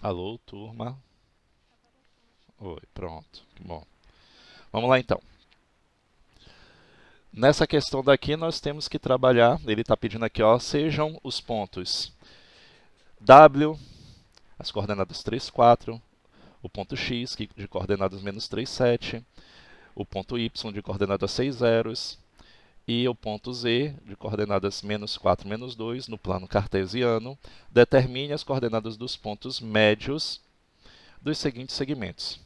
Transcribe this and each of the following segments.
Alô, turma. Oi, pronto. Bom, vamos lá então. Nessa questão daqui nós temos que trabalhar, ele está pedindo aqui, ó, sejam os pontos W, as coordenadas 3, 4, o ponto X, que de coordenadas menos 3, 7, o ponto Y de coordenadas 6 zeros, e o ponto Z de coordenadas menos 4, menos 2, no plano cartesiano. Determine as coordenadas dos pontos médios dos seguintes segmentos.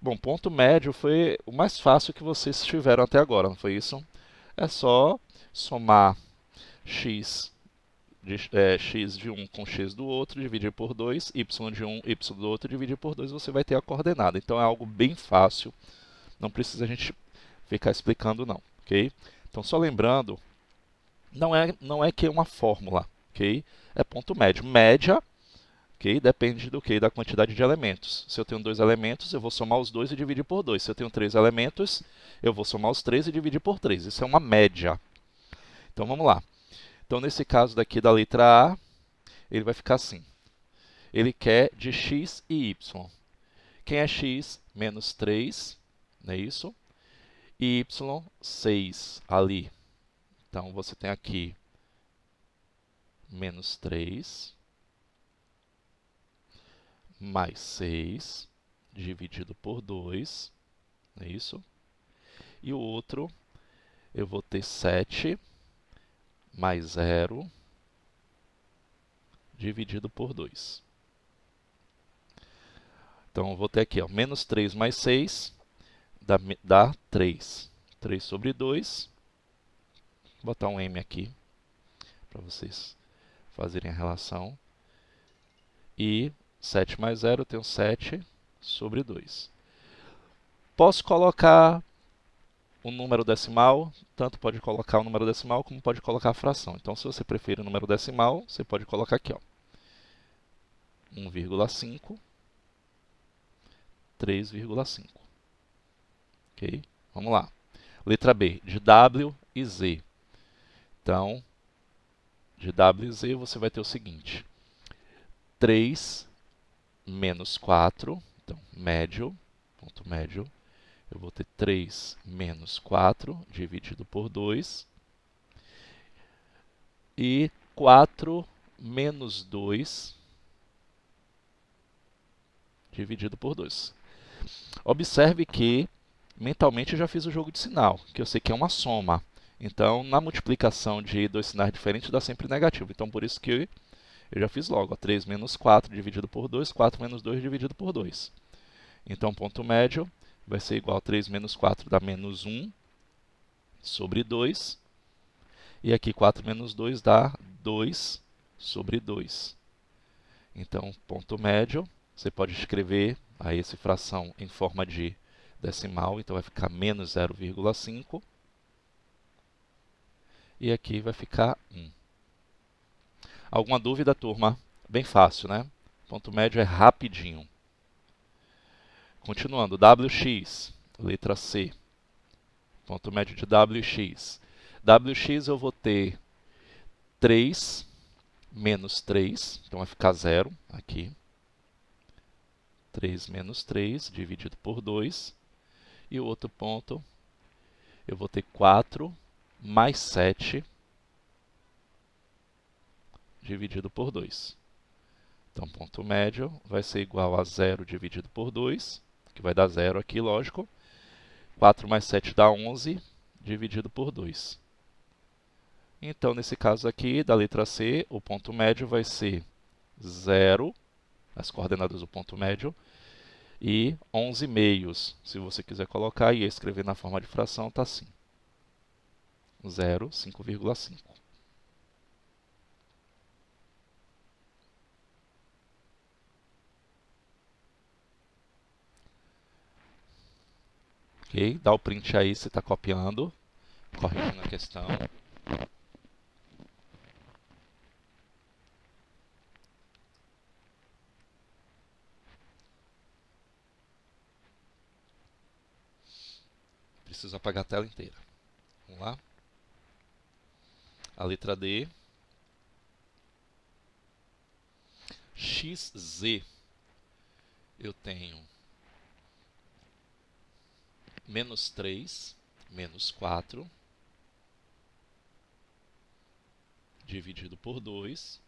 Bom, ponto médio foi o mais fácil que vocês tiveram até agora, não foi isso? É só somar x de um com x do outro, dividir por 2, y de um, y do outro, dividir por 2, você vai ter a coordenada. Então é algo bem fácil, não precisa a gente ficar explicando não, ok? Então só lembrando, não é que é uma fórmula, ok? É ponto médio. Média, ok? Depende do que? Da quantidade de elementos. Se eu tenho 2 elementos, eu vou somar os 2 e dividir por 2. Se eu tenho 3 elementos, eu vou somar os 3 e dividir por 3. Isso é uma média. Então vamos lá. Então nesse caso daqui da letra A, ele vai ficar assim. Ele quer de x e y. Quem é x? Menos 3, não é isso? E y, 6 ali. Então você tem aqui menos 3 mais 6 dividido por 2, não é isso? E o outro, eu vou ter 7 mais 0 dividido por 2. Então, eu vou ter aqui, ó, menos 3 mais 6 dá 3. 3 sobre 2. Vou botar um m aqui para vocês fazerem a relação. E 7 mais 0, eu tenho 7 sobre 2. Posso colocar o número decimal, tanto pode colocar o número decimal como pode colocar a fração. Então, se você preferir o número decimal, você pode colocar aqui, ó, 1,5, 3,5. Ok? Vamos lá. Letra B, de W e Z. Então, de W e Z você vai ter o seguinte. 3 menos 4, então, médio, ponto médio. Eu vou ter 3 menos 4 dividido por 2. E 4 menos 2 dividido por 2. Observe que mentalmente eu já fiz o jogo de sinal, que eu sei que é uma soma. Então, na multiplicação de dois sinais diferentes dá sempre negativo. Então, por isso que eu já fiz logo. Ó, 3 menos 4 dividido por 2, 4 menos 2 dividido por 2. Então, ponto médio vai ser igual a 3 menos 4 dá menos 1 sobre 2. E aqui 4 menos 2 dá 2 sobre 2. Então, ponto médio, você pode escrever aí essa fração em forma de decimal, então vai ficar menos 0,5. E aqui vai ficar 1. Alguma dúvida, turma? Bem fácil, né? Ponto médio é rapidinho. Continuando, WX, letra C. Ponto médio de WX. WX eu vou ter 3 menos 3, então vai ficar 0 aqui. 3 menos 3 dividido por 2. E o outro ponto, eu vou ter 4 mais 7 dividido por 2. Então, ponto médio vai ser igual a 0 dividido por 2, que vai dar 0 aqui, lógico. 4 mais 7 dá 11, dividido por 2. Então, nesse caso aqui, da letra C, o ponto médio vai ser 0, as coordenadas do ponto médio, e 11 meios. Se você quiser colocar e escrever na forma de fração, está assim. 0, 5,5. Ok? Dá o print aí se está copiando, corrigindo a questão. Preciso apagar a tela inteira. Vamos lá. A letra D. XZ. eu tenho menos 3, menos 4, dividido por 2,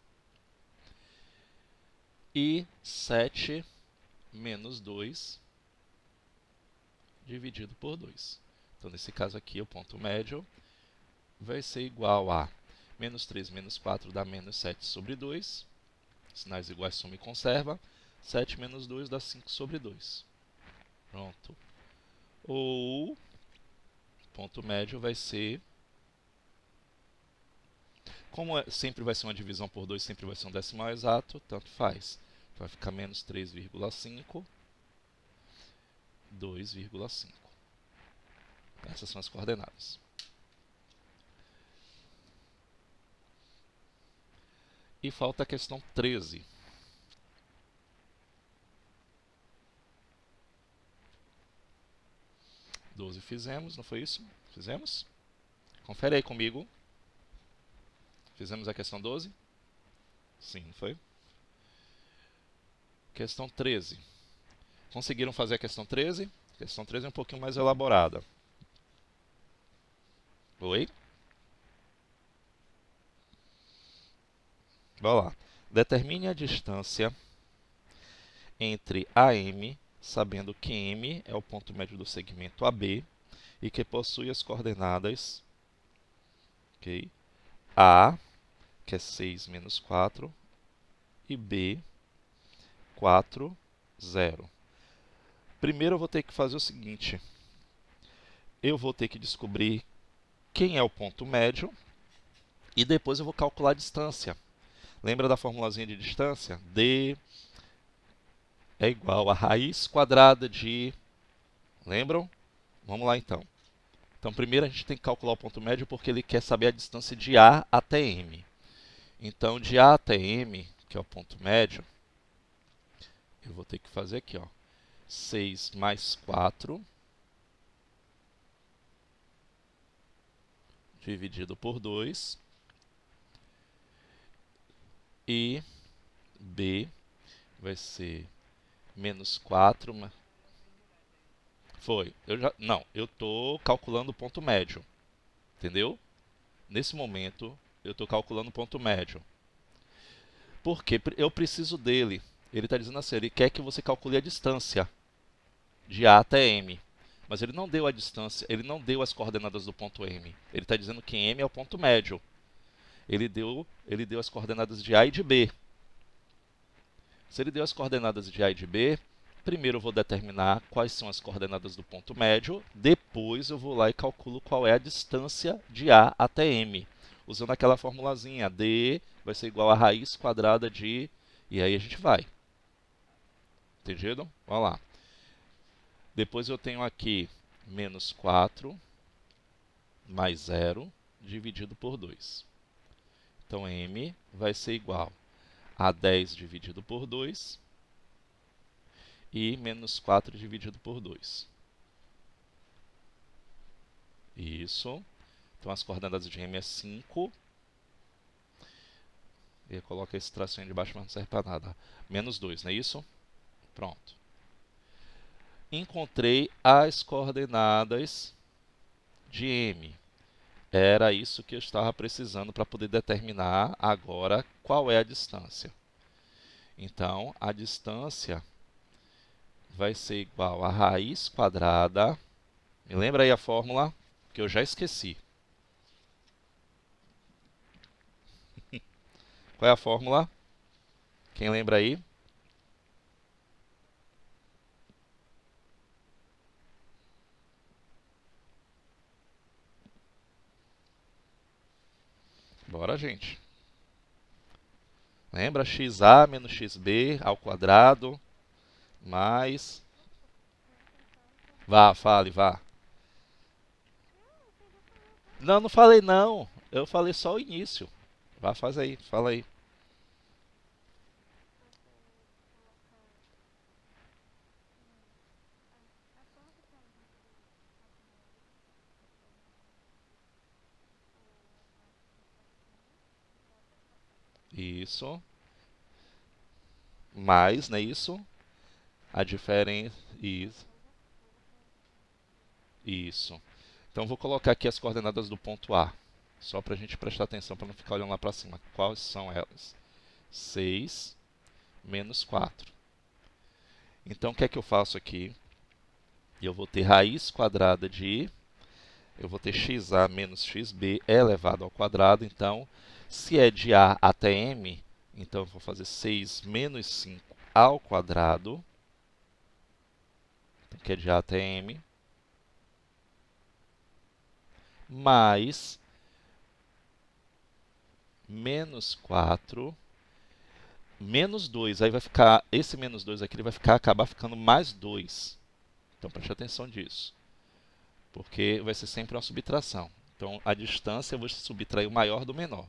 e 7 menos 2, dividido por 2. Então, nesse caso aqui, o ponto médio vai ser igual a menos 3 menos 4 dá menos 7 sobre 2. Sinais iguais soma e conserva. 7 menos 2 dá 5 sobre 2. Pronto. Ou ponto médio vai ser... Como sempre vai ser uma divisão por 2, sempre vai ser um decimal exato, tanto faz. Vai ficar menos 3,5, 2,5. Essas são as coordenadas. E falta a questão 13. Doze fizemos, não foi isso? Fizemos? Confere aí comigo. Fizemos a questão 12? Sim, não foi? Questão 13. Conseguiram fazer a questão 13? A questão 13 é um pouquinho mais elaborada. Oi? Vamos lá. Determine a distância entre AM, sabendo que M é o ponto médio do segmento AB e que possui as coordenadas, okay, A, que é 6 menos 4, e B, 4, 0. Primeiro eu vou ter que fazer o seguinte. Eu vou ter que descobrir quem é o ponto médio e depois eu vou calcular a distância. Lembra da formulazinha de distância? D é igual a raiz quadrada de... Lembram? Vamos lá então. Então primeiro a gente tem que calcular o ponto médio porque ele quer saber a distância de A até M. Então de A até M, que é o ponto médio, eu vou ter que fazer aqui, ó, 6 mais 4 dividido por 2 e B vai ser menos 4. Foi. Não, eu estou calculando o ponto médio. Entendeu? Nesse momento, eu estou calculando o ponto médio. Porque eu preciso dele. Ele está dizendo assim, ele quer que você calcule a distância de A até M. Mas ele não deu a distância, ele não deu as coordenadas do ponto M. Ele está dizendo que M é o ponto médio. Ele deu as coordenadas de A e de B. Se ele deu as coordenadas de A e de B, primeiro eu vou determinar quais são as coordenadas do ponto médio, depois eu vou lá e calculo qual é a distância de A até M. Usando aquela formulazinha, D vai ser igual a raiz quadrada de... E aí a gente vai. Entendido? Vamos lá. Depois eu tenho aqui menos 4 mais 0 dividido por 2. Então, M vai ser igual a 10 dividido por 2 e menos 4 dividido por 2. Isso. Então, as coordenadas de M é 5. E coloca esse tracinho de baixo, mas não serve para nada. Menos 2, não é isso? Pronto. Encontrei as coordenadas de M. Era isso que eu estava precisando para poder determinar agora qual é a distância. Então, a distância vai ser igual a raiz quadrada. Me lembra aí a fórmula? Que eu já esqueci. Qual é a fórmula? Quem lembra aí? Bora, gente. Lembra? XA menos XB ao quadrado mais... Vá, fale, vá. Não, não falei não. Eu falei só o início. Vá, faz aí, fala aí. Isso. Mais, não é isso? A diferença... Isso. Então, vou colocar aqui as coordenadas do ponto A. Só para a gente prestar atenção, para não ficar olhando lá para cima. Quais são elas? 6 menos 4. Então, o que é que eu faço aqui? Eu vou ter raiz quadrada de... Eu vou ter xa menos xb elevado ao quadrado. Então, se é de A até M, então eu vou fazer 6 menos 5 ao quadrado. Então, que é de A até M. Mais menos 4, menos 2. Aí vai ficar, esse menos 2 aqui ele vai acabar ficando mais 2. Então preste atenção disso, porque vai ser sempre uma subtração. Então a distância eu vou subtrair o maior do menor.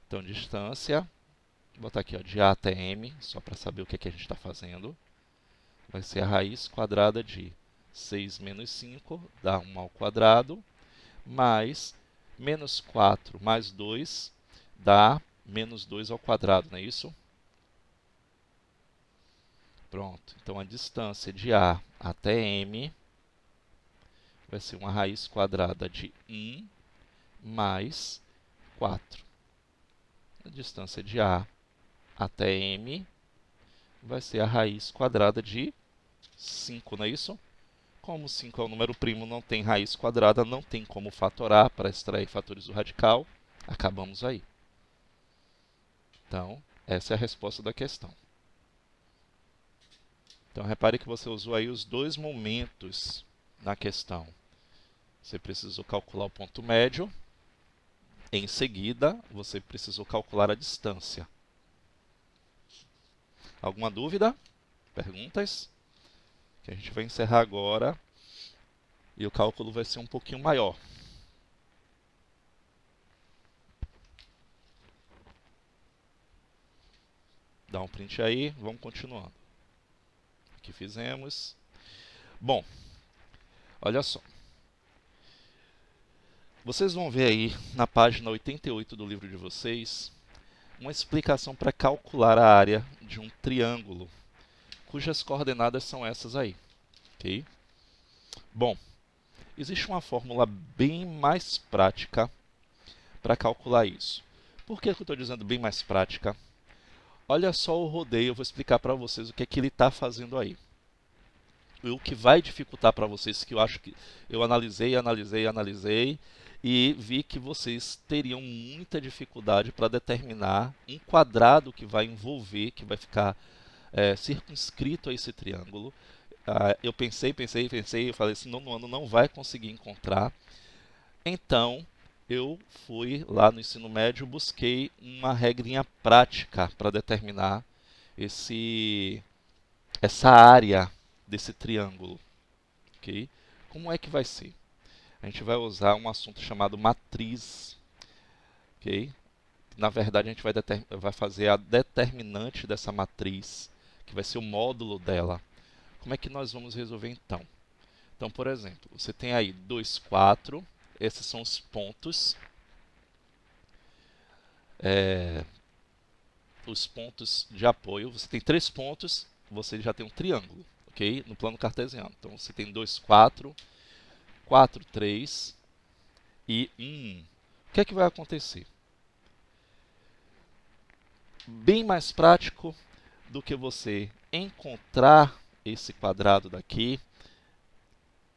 Então distância, vou botar aqui ó, de A até M, só para saber o que, é que a gente está fazendo. Vai ser a raiz quadrada de 6 menos 5, dá 1 ao quadrado, mais menos 4 mais 2 dá menos 2 ao quadrado, não é isso? Pronto. Então, a distância de A até M vai ser uma raiz quadrada de 1 mais 4. A distância de A até M vai ser a raiz quadrada de 5, não é isso? Como 5 é um número primo, não tem raiz quadrada, não tem como fatorar para extrair fatores do radical. Acabamos aí. Então, essa é a resposta da questão. Então, repare que você usou aí os dois momentos na questão. Você precisou calcular o ponto médio. Em seguida, você precisou calcular a distância. Alguma dúvida? Perguntas? Que a gente vai encerrar agora e o cálculo vai ser um pouquinho maior. Dá um print aí, vamos continuando. Aqui fizemos. Bom, olha só. Vocês vão ver aí na página 88 do livro de vocês uma explicação para calcular a área de um triângulo, cujas coordenadas são essas aí. Ok? Bom, existe uma fórmula bem mais prática para calcular isso. Por que eu estou dizendo bem mais prática? Olha só o rodeio, eu vou explicar para vocês o que é que ele está fazendo aí. O que vai dificultar para vocês, que eu acho que eu analisei e vi que vocês teriam muita dificuldade para determinar um quadrado que vai envolver, que vai ficar circunscrito a esse triângulo. Eu pensei, eu falei assim, no ano não vai conseguir encontrar. Então, eu fui lá no ensino médio, busquei uma regrinha prática para determinar essa área desse triângulo. Okay? Como é que vai ser? A gente vai usar um assunto chamado matriz. Okay? Na verdade, a gente vai fazer a determinante dessa matriz, que vai ser o módulo dela. Como é que nós vamos resolver então? Então, por exemplo, você tem aí 2, 4. Esses são os pontos. Os pontos de apoio. Você tem 3 pontos, você já tem um triângulo, ok? No plano cartesiano. Então, você tem 2, 4, 4, 3 e 1. O que é que vai acontecer? Bem mais prático do que você encontrar esse quadrado daqui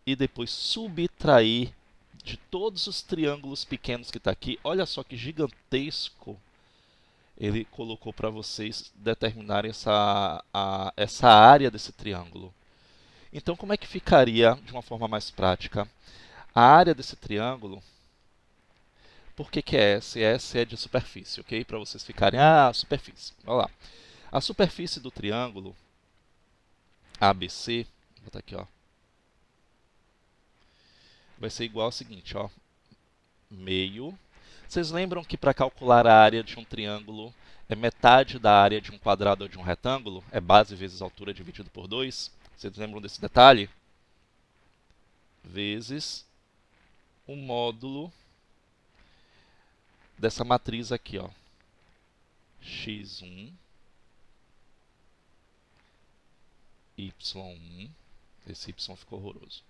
e depois subtrair de todos os triângulos pequenos que está aqui. Olha só que gigantesco ele colocou para vocês determinarem essa área desse triângulo. Então, como é que ficaria de uma forma mais prática? A área desse triângulo, por que é S? S é de superfície, ok? Para vocês ficarem, superfície. Olha lá. A superfície do triângulo ABC, vou botar aqui, ó, vai ser igual ao seguinte, ó, meio. Vocês lembram que para calcular a área de um triângulo é metade da área de um quadrado ou de um retângulo? É base vezes altura dividido por 2? Vocês lembram desse detalhe? Vezes o módulo dessa matriz aqui, ó, x1 y1. Esse y ficou horroroso.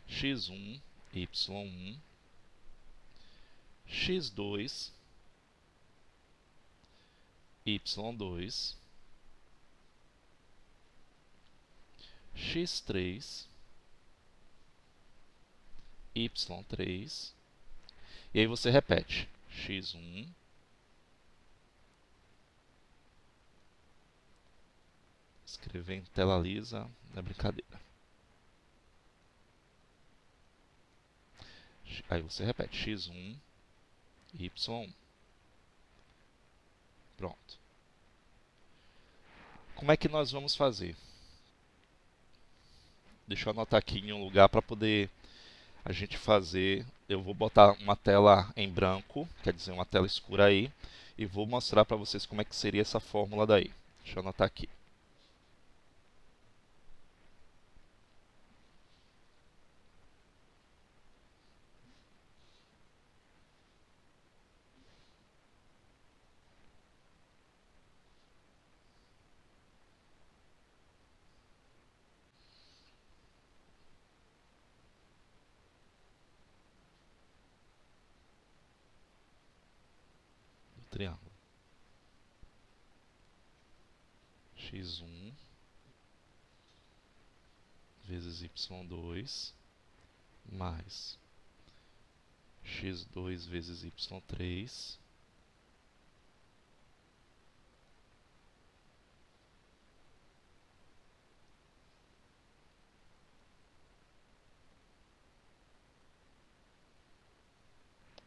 x1, y1, x2, y2, x3, y3, e aí você repete x1, escrever em tela lisa não é brincadeira. Aí você repete x1, y1. Pronto. Como é que nós vamos fazer? Deixa eu anotar aqui em um lugar para poder a gente fazer. Eu vou botar uma tela em branco, quer dizer, uma tela escura aí, e vou mostrar para vocês como é que seria essa fórmula daí. Deixa eu anotar aqui. Do triângulo. x1 vezes y2 mais x2 vezes y3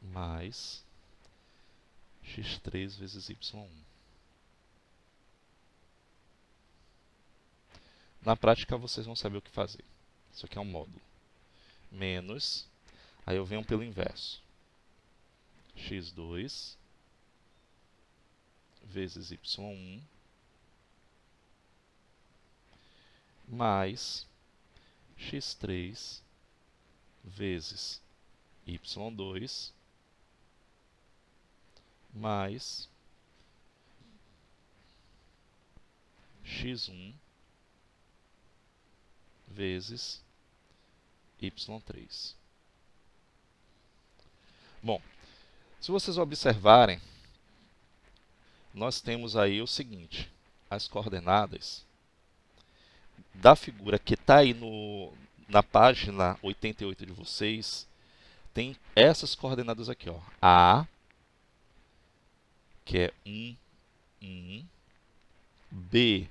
mais x3 vezes y1. Na prática, vocês vão saber o que fazer. Isso aqui é um módulo. Menos, aí eu venho pelo inverso. x2 vezes y1 mais x3 vezes y2 mais x1 vezes y3. Bom, se vocês observarem, nós temos aí o seguinte: as coordenadas da figura que está aí na página 88 de vocês, tem essas coordenadas aqui, ó. A, que é 1, 1. B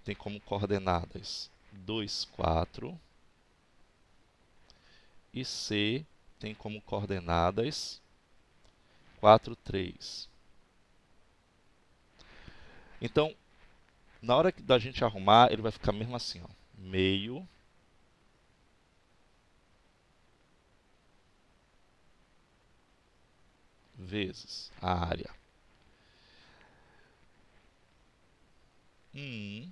tem como coordenadas 2, 4. E C tem como coordenadas 4, 3. Então, na hora da gente arrumar, ele vai ficar mesmo assim, ó. Meio vezes a área 1,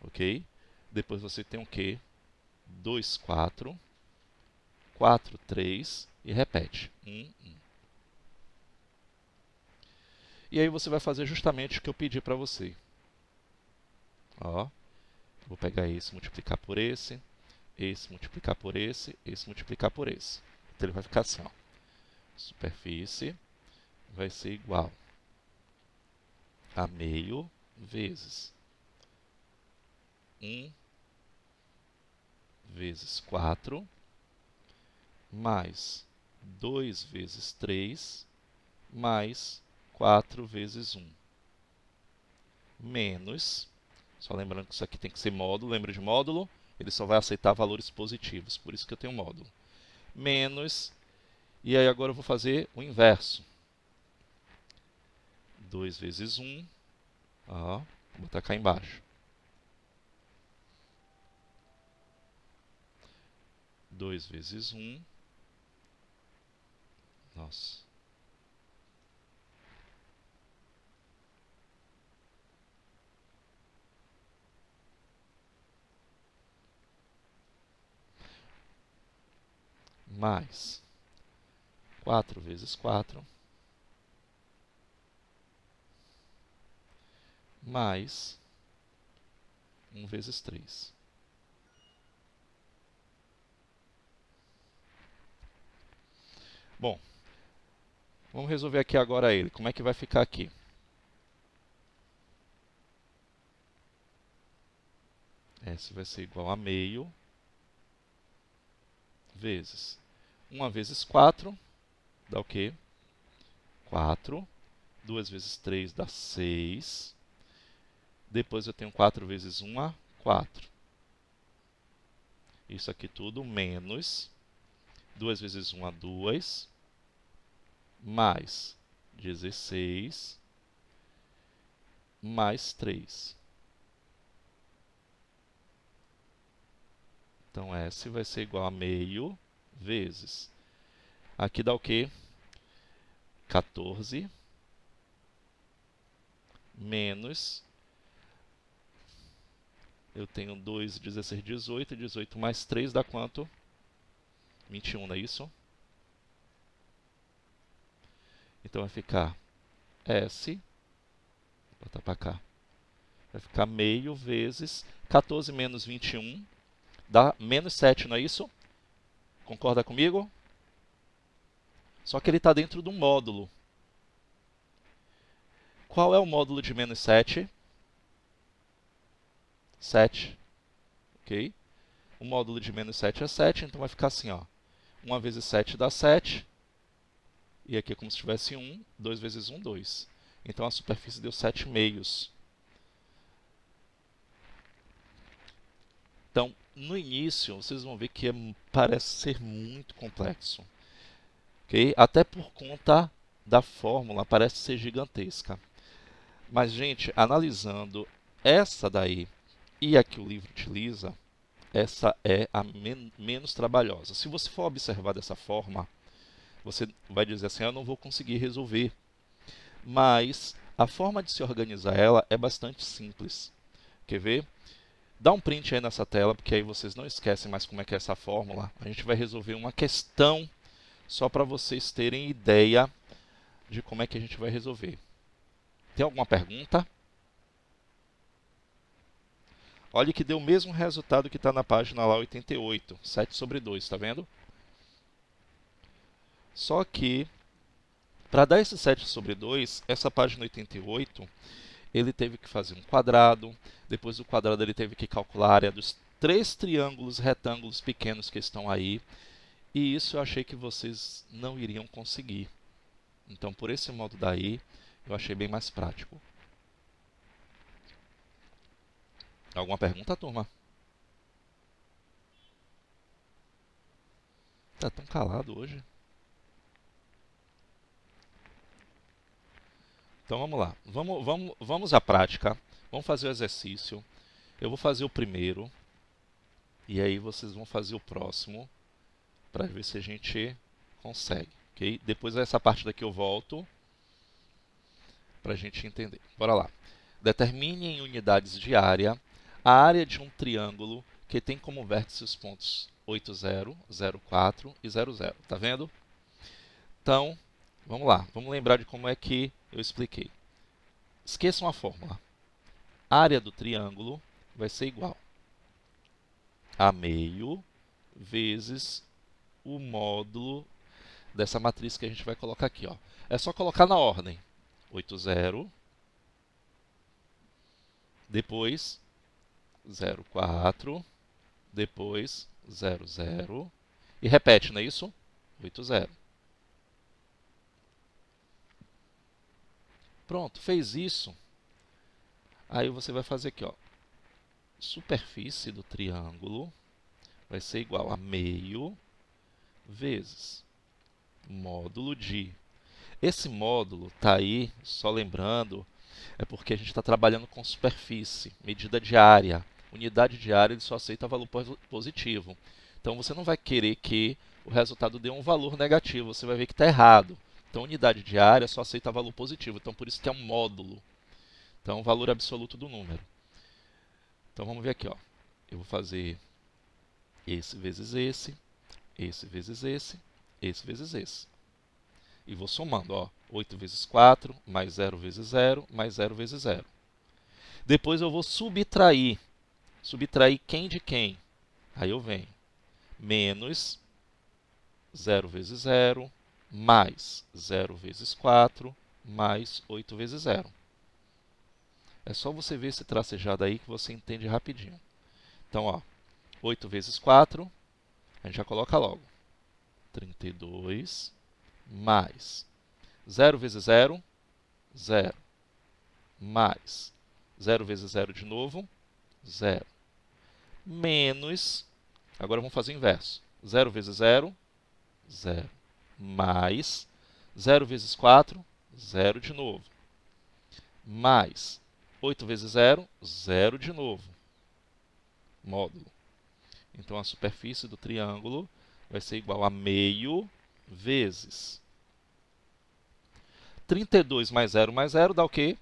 ok? Depois você tem o quê? 2, 4, 4, 3 e repete. 1, 1. E aí você vai fazer justamente o que eu pedi para você. Ó, vou pegar esse, multiplicar por esse multiplicar por esse multiplicar por esse. Então ele vai ficar assim, ó. Superfície vai ser igual a meio vezes 1 vezes 4 mais 2 vezes 3 mais 4 vezes 1 menos, só lembrando que isso aqui tem que ser módulo, lembra de módulo? Ele só vai aceitar valores positivos, por isso que eu tenho módulo. Menos, e aí agora eu vou fazer o inverso. 2 vezes 1, ó, vou botar cá embaixo. 2 vezes 1, nossa. mais 4 vezes 4 mais 1 vezes 3. Bom, vamos resolver aqui agora ele. Como é que vai ficar aqui? S vai ser igual a meio vezes 1 vezes 4 dá o quê? 4. 2 vezes 3 dá 6. Depois eu tenho 4 vezes 1, 4. Isso aqui tudo menos 2 vezes 1, 2. Mais 16 mais 3. Então, S vai ser igual a meio vezes. Aqui dá o quê? 14 menos. Eu tenho 2, 16, 18. 18 mais 3 dá quanto? 21, não é isso? Então vai ficar S. Vou botar para cá. Vai ficar meio vezes 14 menos 21 dá menos 7, não é isso? Concorda comigo? Só que ele está dentro de um módulo. Qual é o módulo de menos 7? 7. Ok? O módulo de menos 7 é 7, então vai ficar assim, ó. 1 vezes 7 dá 7. E aqui é como se tivesse 1. 2 vezes 1, 2. Então a superfície deu 7 meios. Então, no início, vocês vão ver que parece ser muito complexo. Okay? Até por conta da fórmula, parece ser gigantesca. Mas, gente, analisando essa daí e a que o livro utiliza, essa é a menos trabalhosa. Se você for observar dessa forma, você vai dizer assim, eu não vou conseguir resolver. Mas a forma de se organizar ela é bastante simples. Quer ver? Dá um print aí nessa tela, porque aí vocês não esquecem mais como é que é essa fórmula. A gente vai resolver uma questão só para vocês terem ideia de como é que a gente vai resolver. Tem alguma pergunta? Olha que deu o mesmo resultado que está na página lá 88, 7 sobre 2, está vendo? Só que, para dar esse 7 sobre 2, essa página 88, ele teve que fazer um quadrado, depois do quadrado ele teve que calcular a área dos 3 triângulos retângulos pequenos que estão aí, e isso eu achei que vocês não iriam conseguir. Então, por esse modo daí, eu achei bem mais prático. Alguma pergunta, turma? Tá tão calado hoje. Então vamos lá. Vamos à prática. Vamos fazer o exercício. Eu vou fazer o primeiro. E aí vocês vão fazer o próximo. Para ver se a gente consegue. Okay? Depois dessa parte daqui eu volto. Para a gente entender. Bora lá. Determine em unidades de área a área de um triângulo que tem como vértice os pontos 8, 0, 0, 4 e 0, 0. Tá vendo? Então, vamos lá. Vamos lembrar de como é que eu expliquei. Esqueçam a fórmula. A área do triângulo vai ser igual a meio vezes o módulo dessa matriz que a gente vai colocar aqui. Ó. É só colocar na ordem. 8, 0. Depois 0, 4. Depois 0, 0. E repete, não é isso? 8, 0. Pronto, fez isso. Aí você vai fazer aqui, ó. Superfície do triângulo vai ser igual a meio vezes módulo de. Esse módulo está aí, só lembrando, é porque a gente está trabalhando com superfície, medida de área. Unidade de área ele só aceita valor positivo. Então você não vai querer que o resultado dê um valor negativo, você vai ver que está errado. Então unidade de área só aceita valor positivo, então por isso que é um módulo. Então valor absoluto do número. Então vamos ver aqui, ó. Eu vou fazer esse vezes esse, esse vezes esse vezes esse. E vou somando, ó, 8 vezes 4, mais 0 vezes 0, mais 0 vezes 0. Depois eu vou subtrair. Subtrair quem de quem? Aí eu venho. Menos 0 vezes 0, mais 0 vezes 4, mais 8 vezes 0. É só você ver esse tracejado aí que você entende rapidinho. Então, ó, 8 vezes 4, a gente já coloca logo. 32, mais 0 vezes 0, 0. Mais 0 vezes 0 de novo, 0. Menos, agora vamos fazer o inverso. 0 vezes 0, 0. Mais 0 vezes 4, 0 de novo. Mais 8 vezes 0, 0 de novo. Módulo. Então, a superfície do triângulo vai ser igual a meio vezes 32 mais 0 dá o quê?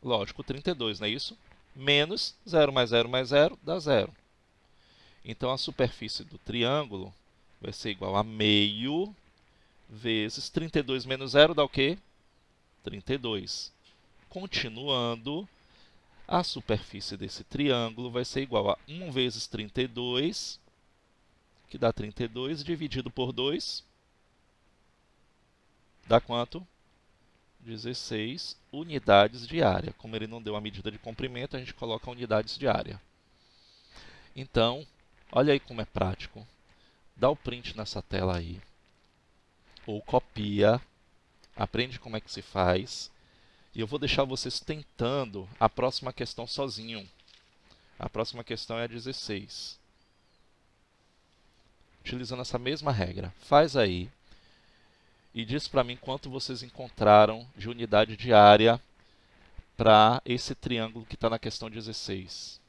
Lógico, 32, não é isso? Menos 0 mais 0 dá 0. Então, a superfície do triângulo vai ser igual a meio vezes 32 menos 0 dá o quê? 32. Continuando, a superfície desse triângulo vai ser igual a 1 vezes 32, que dá 32, dividido por 2, dá quanto? 16 unidades de área. Como ele não deu a medida de comprimento, a gente coloca unidades de área. Então, olha aí como é prático. Dá o print nessa tela aí, ou copia, aprende como é que se faz, e eu vou deixar vocês tentando a próxima questão sozinho. A próxima questão é a 16. Utilizando essa mesma regra. Faz aí e diz para mim quanto vocês encontraram de unidade de área para esse triângulo que está na questão 16.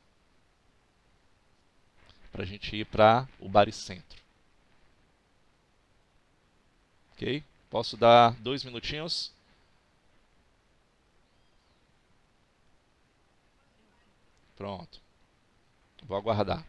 Para a gente ir para o baricentro. Ok? Posso dar 2 minutinhos? Pronto. Vou aguardar.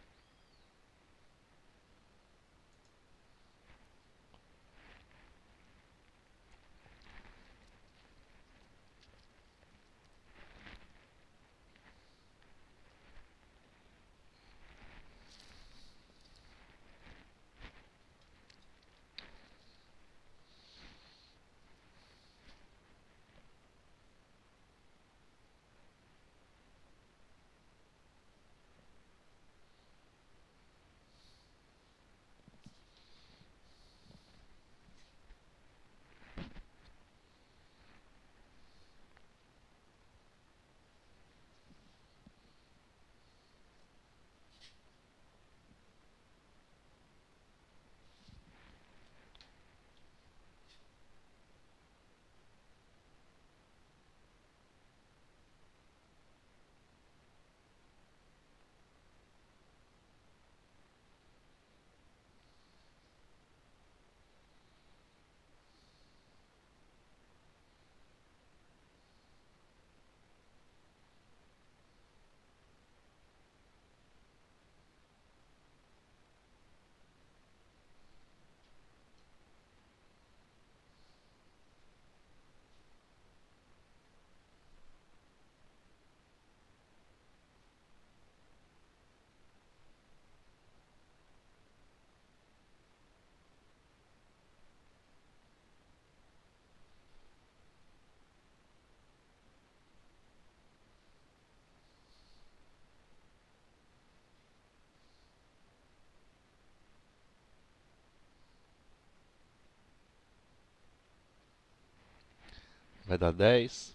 Vai dar 10?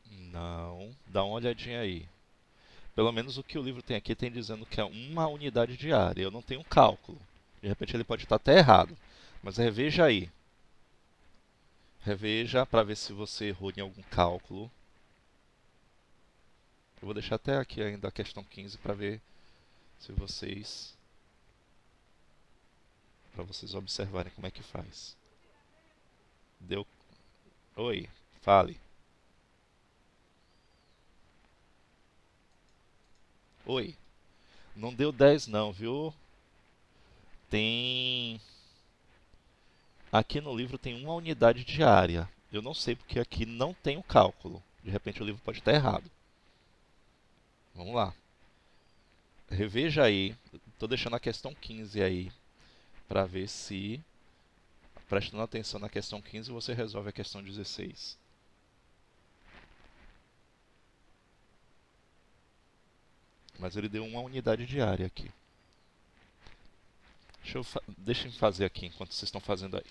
Não. Dá uma olhadinha aí. Pelo menos o que o livro tem aqui tem dizendo que é uma unidade de área. Eu não tenho cálculo. De repente ele pode estar até errado. Mas reveja aí. Reveja para ver se você errou em algum cálculo. Eu vou deixar até aqui ainda a questão 15 para ver se vocês... para vocês observarem como é que faz. Deu... Oi, fale. Oi. Não deu 10 não, viu? Tem... Aqui no livro tem uma unidade de área. Eu não sei porque aqui não tem o cálculo. De repente o livro pode estar errado. Vamos lá. Reveja aí. Estou deixando a questão 15 aí para ver se, prestando atenção na questão 15, você resolve a questão 16. Mas ele deu uma unidade de área aqui. Deixa eu fazer aqui enquanto vocês estão fazendo aí.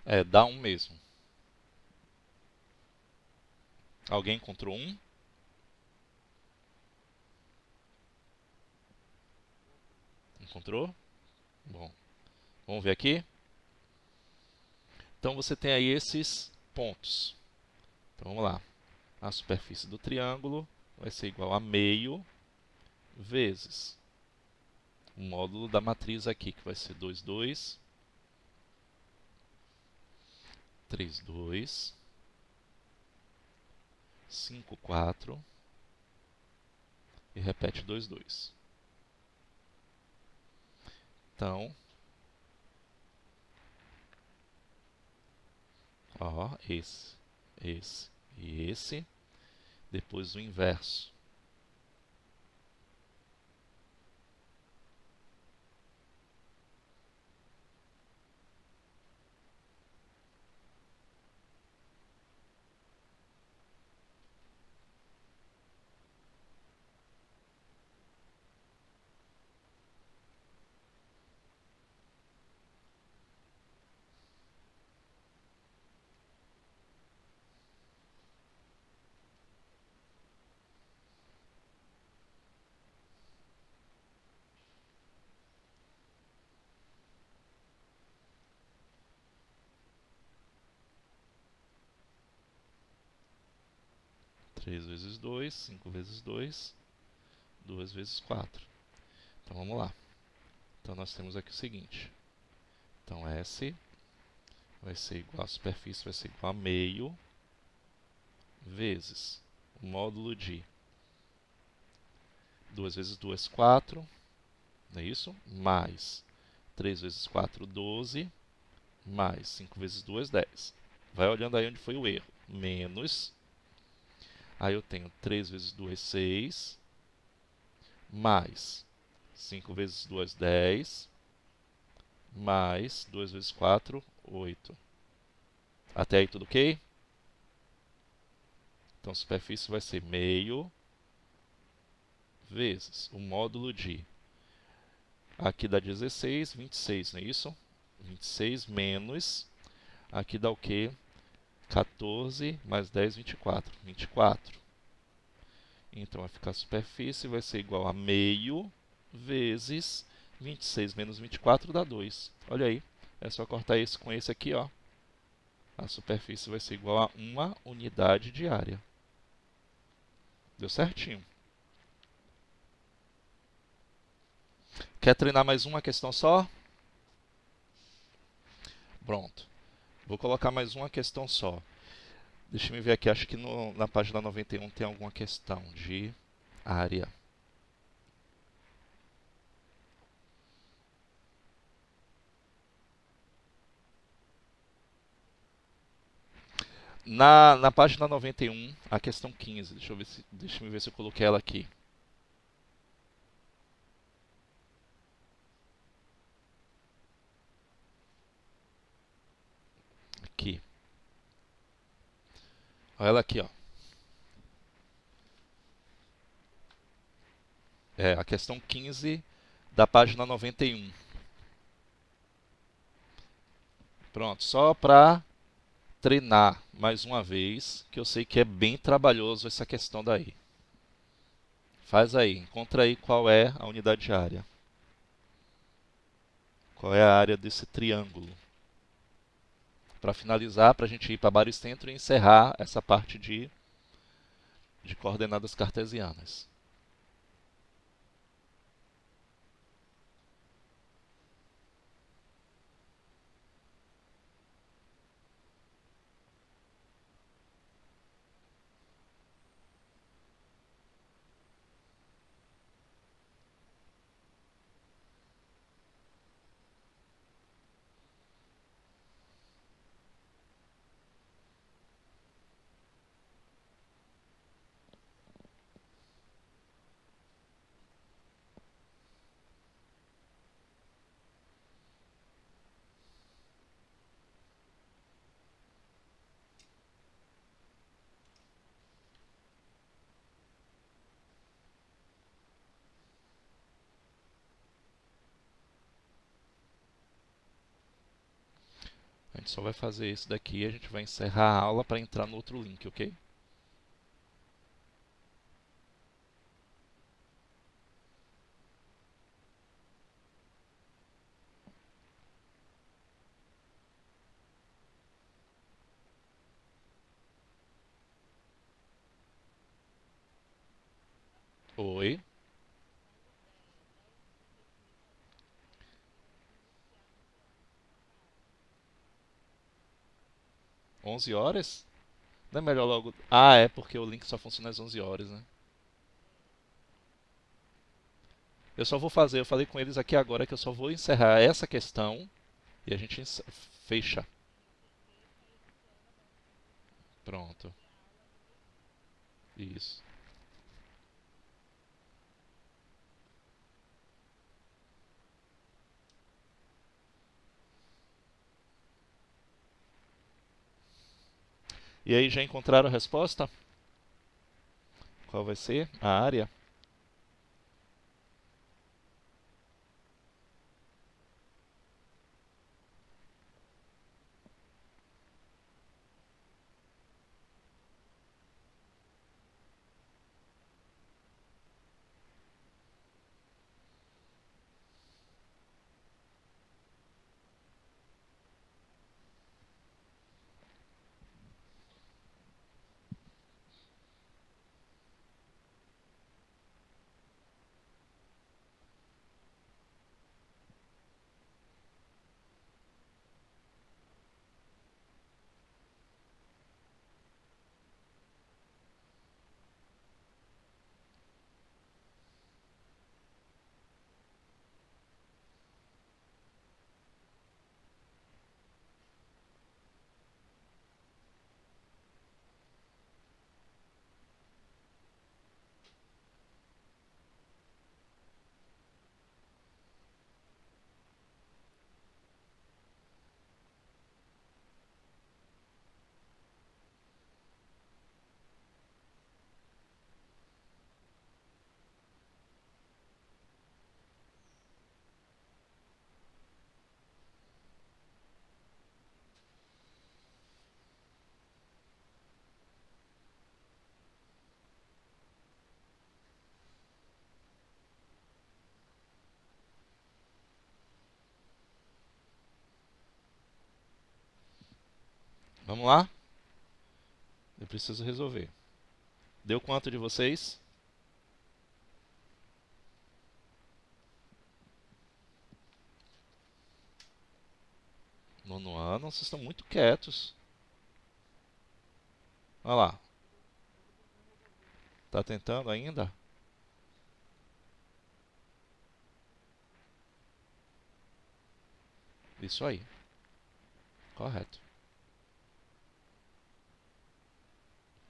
É, dá um mesmo. Alguém encontrou um? Encontrou? Bom, vamos ver aqui. Então você tem aí esses pontos. Então vamos lá. A superfície do triângulo vai ser igual a meio vezes o módulo da matriz aqui, que vai ser 2, 2, 3, 2, 5, 4 e repete 2, 2. Então, ó, esse e esse. Depois o inverso. Três vezes 2, 5 vezes 2, 2 vezes 4. Então vamos lá. Então nós temos aqui o seguinte. Então S vai ser igual a superfície, vai ser igual a meio vezes o módulo de 2 vezes 2, 4, não é isso? Mais 3 vezes 4, 12, mais 5 vezes 2, 10. Vai olhando aí onde foi o erro. Menos, aí eu tenho 3 vezes 2, 6, mais 5 vezes 2, 10, mais 2 vezes 4, 8. Até aí tudo ok? Então a superfície vai ser meio vezes o módulo de... Aqui dá 16, 26, não é isso? 26 menos... Aqui dá o quê? 14 mais 10, 24. 24. Então vai ficar a superfície, vai ser igual a meio vezes 26 menos 24 dá 2. Olha aí, é só cortar esse com esse aqui, ó. A superfície vai ser igual a uma unidade de área. Deu certinho. Quer treinar mais uma questão só? Pronto. Vou colocar mais uma questão só. Deixa eu ver aqui, acho que na página 91 tem alguma questão de área. Na página 91, a questão 15. Deixa eu ver se eu coloquei ela aqui. Aqui. Olha ela aqui, ó. É a questão 15 da página 91. Pronto, só para treinar mais uma vez, que eu sei que é bem trabalhoso essa questão daí. Faz aí, encontra aí qual é a unidade de área. Qual é a área desse triângulo. Para finalizar, para a gente ir para baricentro e encerrar essa parte de coordenadas cartesianas. A gente só vai fazer isso daqui e a gente vai encerrar a aula para entrar no outro link, ok? Oi, 11 horas? Não é melhor logo... Ah, é porque o link só funciona às 11 horas, né? Eu só vou fazer, eu falei com eles aqui agora que eu só vou encerrar essa questão e a gente fecha. Pronto. Isso. E aí, já encontraram a resposta? Qual vai ser a área? Vamos lá? Eu preciso resolver. Deu quanto de vocês? Nono ano, vocês estão muito quietos. Olha lá. Tá tentando ainda? Isso aí. Correto.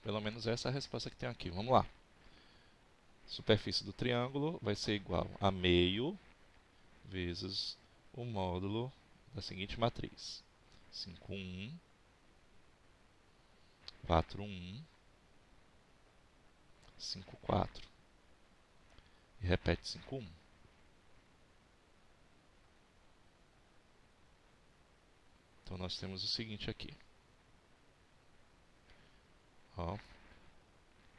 Pelo menos essa é a resposta que tem aqui. Vamos lá. Superfície do triângulo vai ser igual a meio vezes o módulo da seguinte matriz. 5, 1, 4, 1, 5, 4. E repete 5, 1. Então, nós temos o seguinte aqui. Ó,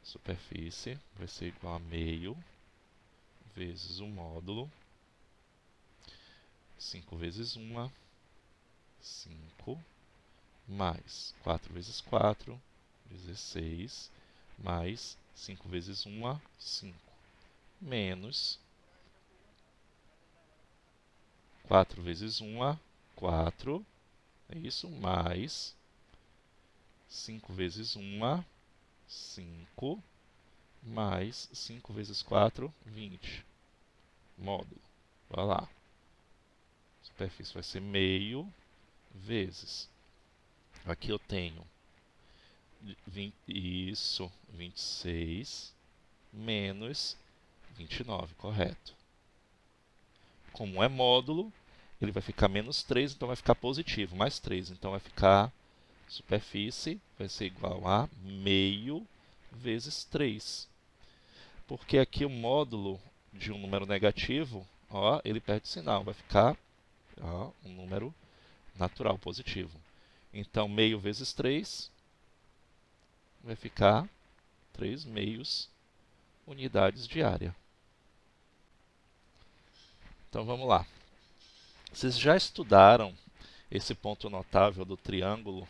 superfície vai ser igual a meio vezes o módulo. 5 vezes 1, 5, mais 4 vezes 4, 16, mais 5 vezes 1, 5, menos 4 vezes 1, 4, é isso, mais 5 vezes 1, 5, mais 5 vezes 4, 20. Módulo. Vai lá. Superfície vai ser meio vezes. Aqui eu tenho 26 menos 29, correto. Como é módulo, ele vai ficar menos 3, então vai ficar positivo, mais 3. Então vai ficar superfície, vai ser igual a meio vezes 3. Porque aqui o módulo de um número negativo, ó, ele perde sinal, vai ficar ó, um número natural, positivo. Então, meio vezes 3 vai ficar 3 meios unidades de área. Então, vamos lá. Vocês já estudaram esse ponto notável do triângulo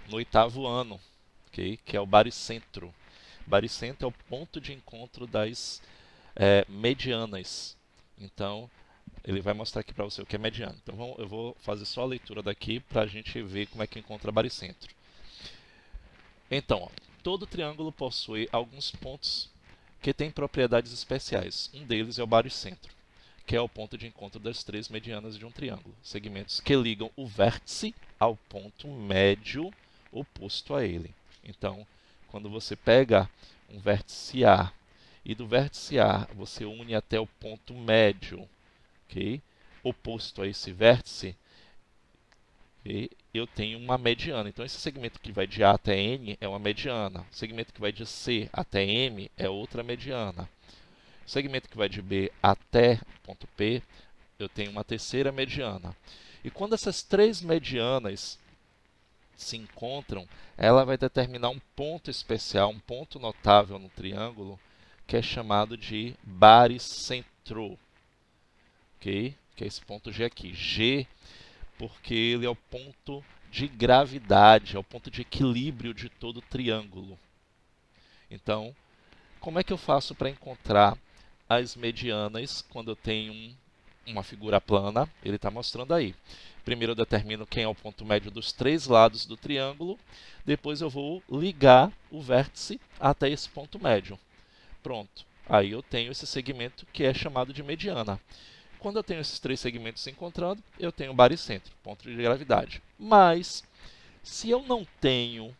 no 8º ano, okay? Que é o baricentro. Baricentro é o ponto de encontro das medianas. Então, ele vai mostrar aqui para você o que é mediana. Então, eu vou fazer só a leitura daqui para a gente ver como é que encontra baricentro. Então, ó, todo triângulo possui alguns pontos que têm propriedades especiais. Um deles é o baricentro, que é o ponto de encontro das 3 medianas de um triângulo. Segmentos que ligam o vértice ao ponto médio oposto a ele. Então, quando você pega um vértice A e do vértice A você une até o ponto médio, okay, oposto a esse vértice, okay, eu tenho uma mediana. Então, esse segmento que vai de A até N é uma mediana. O segmento que vai de C até M é outra mediana. O segmento que vai de B até ponto P, eu tenho uma terceira mediana. E quando essas 3 medianas se encontram, ela vai determinar um ponto especial, um ponto notável no triângulo, que é chamado de baricentro. Okay? Que é esse ponto G aqui. G, porque ele é o ponto de gravidade, é o ponto de equilíbrio de todo o triângulo. Então, como é que eu faço para encontrar as medianas quando eu tenho uma figura plana? Ele está mostrando aí. Primeiro eu determino quem é o ponto médio dos 3 lados do triângulo, depois eu vou ligar o vértice até esse ponto médio. Pronto, aí eu tenho esse segmento que é chamado de mediana. Quando eu tenho esses 3 segmentos se encontrando, eu tenho baricentro, ponto de gravidade. Mas, se eu não tenho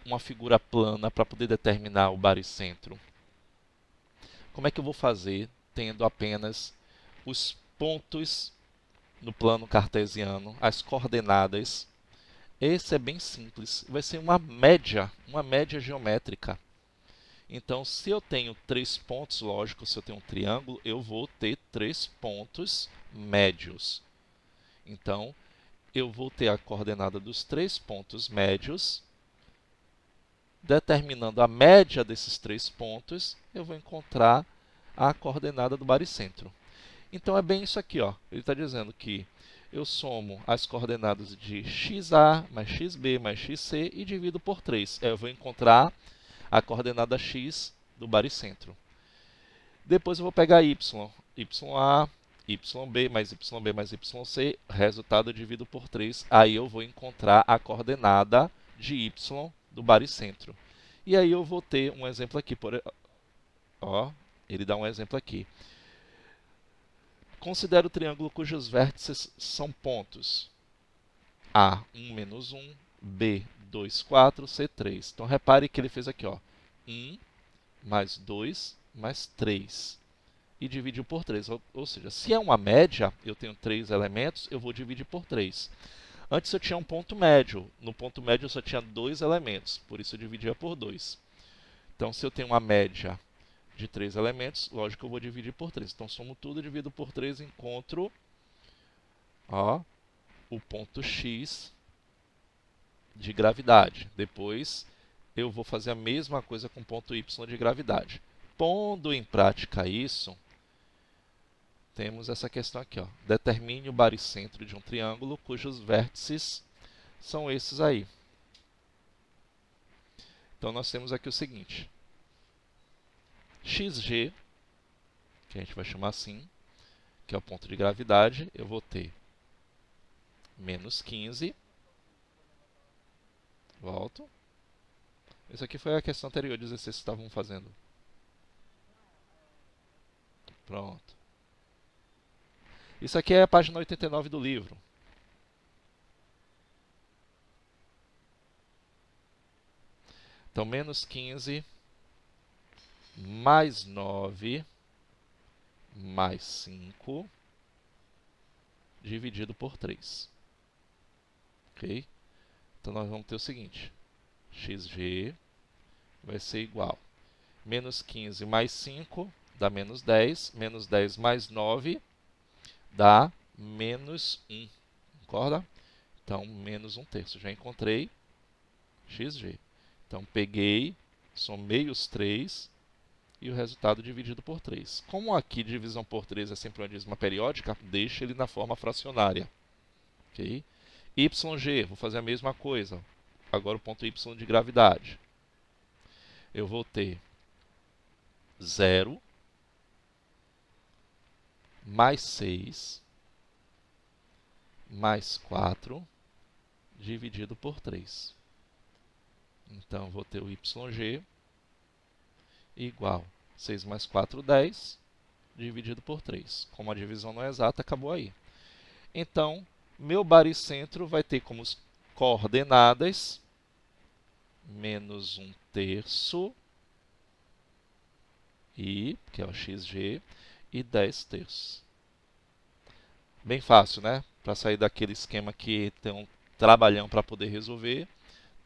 uma figura plana para poder determinar o baricentro, como é que eu vou fazer tendo apenas os pontos no plano cartesiano, as coordenadas? Esse é bem simples, vai ser uma média geométrica. Então, se eu tenho 3 pontos, lógico, se eu tenho um triângulo, eu vou ter 3 pontos médios. Então, eu vou ter a coordenada dos 3 pontos médios. Determinando a média desses 3 pontos, eu vou encontrar a coordenada do baricentro. Então, é bem isso aqui, ó. Ele está dizendo que eu somo as coordenadas de xa mais xb mais xc e divido por 3. Eu vou encontrar a coordenada x do baricentro. Depois eu vou pegar y, ya, yb mais yb mais yc, resultado eu divido por 3. Aí eu vou encontrar a coordenada de y do baricentro. E aí eu vou ter um exemplo aqui. Ó, ele dá um exemplo aqui. Considere o triângulo cujos vértices são pontos A, 1 menos 1, B, 2, 4, C3. Então, repare que ele fez aqui, ó, 1 mais 2 mais 3. E dividiu por 3. Ou seja, se é uma média, eu tenho 3 elementos, eu vou dividir por 3. Antes eu tinha um ponto médio. No ponto médio eu só tinha 2 elementos, por isso eu dividia por 2. Então, se eu tenho uma média de 3 elementos, lógico que eu vou dividir por 3. Então, somo tudo, divido por 3 e encontro, ó, o ponto X de gravidade. Depois, eu vou fazer a mesma coisa com o ponto Y de gravidade. Pondo em prática isso, temos essa questão aqui, ó. Determine o baricentro de um triângulo cujos vértices são esses aí. Então, nós temos aqui o seguinte. XG, que a gente vai chamar assim, que é o ponto de gravidade, eu vou ter menos 15. Volto. Isso aqui foi a questão anterior, 16 que estavam fazendo. Pronto. Isso aqui é a página 89 do livro. Então, menos 15 mais 9 mais 5 dividido por 3. Ok? Então, nós vamos ter o seguinte. XG vai ser igual. Menos 15 mais 5 dá menos 10. Menos 10 mais 9 dá menos 1. Concorda? Então, menos 1/3. Já encontrei XG. Então, peguei, somei os 3 e o resultado dividido por 3. Como aqui divisão por 3 é sempre uma dízima periódica, deixa ele na forma fracionária. Okay? YG, vou fazer a mesma coisa. Agora o ponto Y de gravidade. Eu vou ter 0 mais 6 mais 4 dividido por 3. Então, vou ter o YG igual 6 mais 4, 10, dividido por 3. Como a divisão não é exata, acabou aí. Então, meu baricentro vai ter como coordenadas menos 1/3 i, que é o XG, e 10/3. Bem fácil, né? Para sair daquele esquema que tem um trabalhão para poder resolver,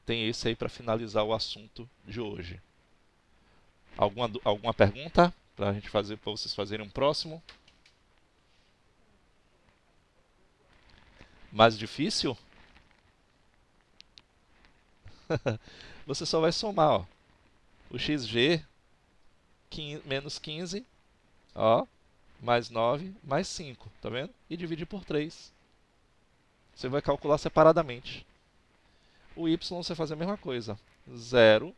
tem esse aí para finalizar o assunto de hoje. Alguma pergunta para a gente fazer, para vocês fazerem um próximo? Mais difícil? Você só vai somar, ó, o XG menos 15, ó, mais 9, mais 5, tá vendo? E dividir por 3. Você vai calcular separadamente. O Y você faz a mesma coisa. 0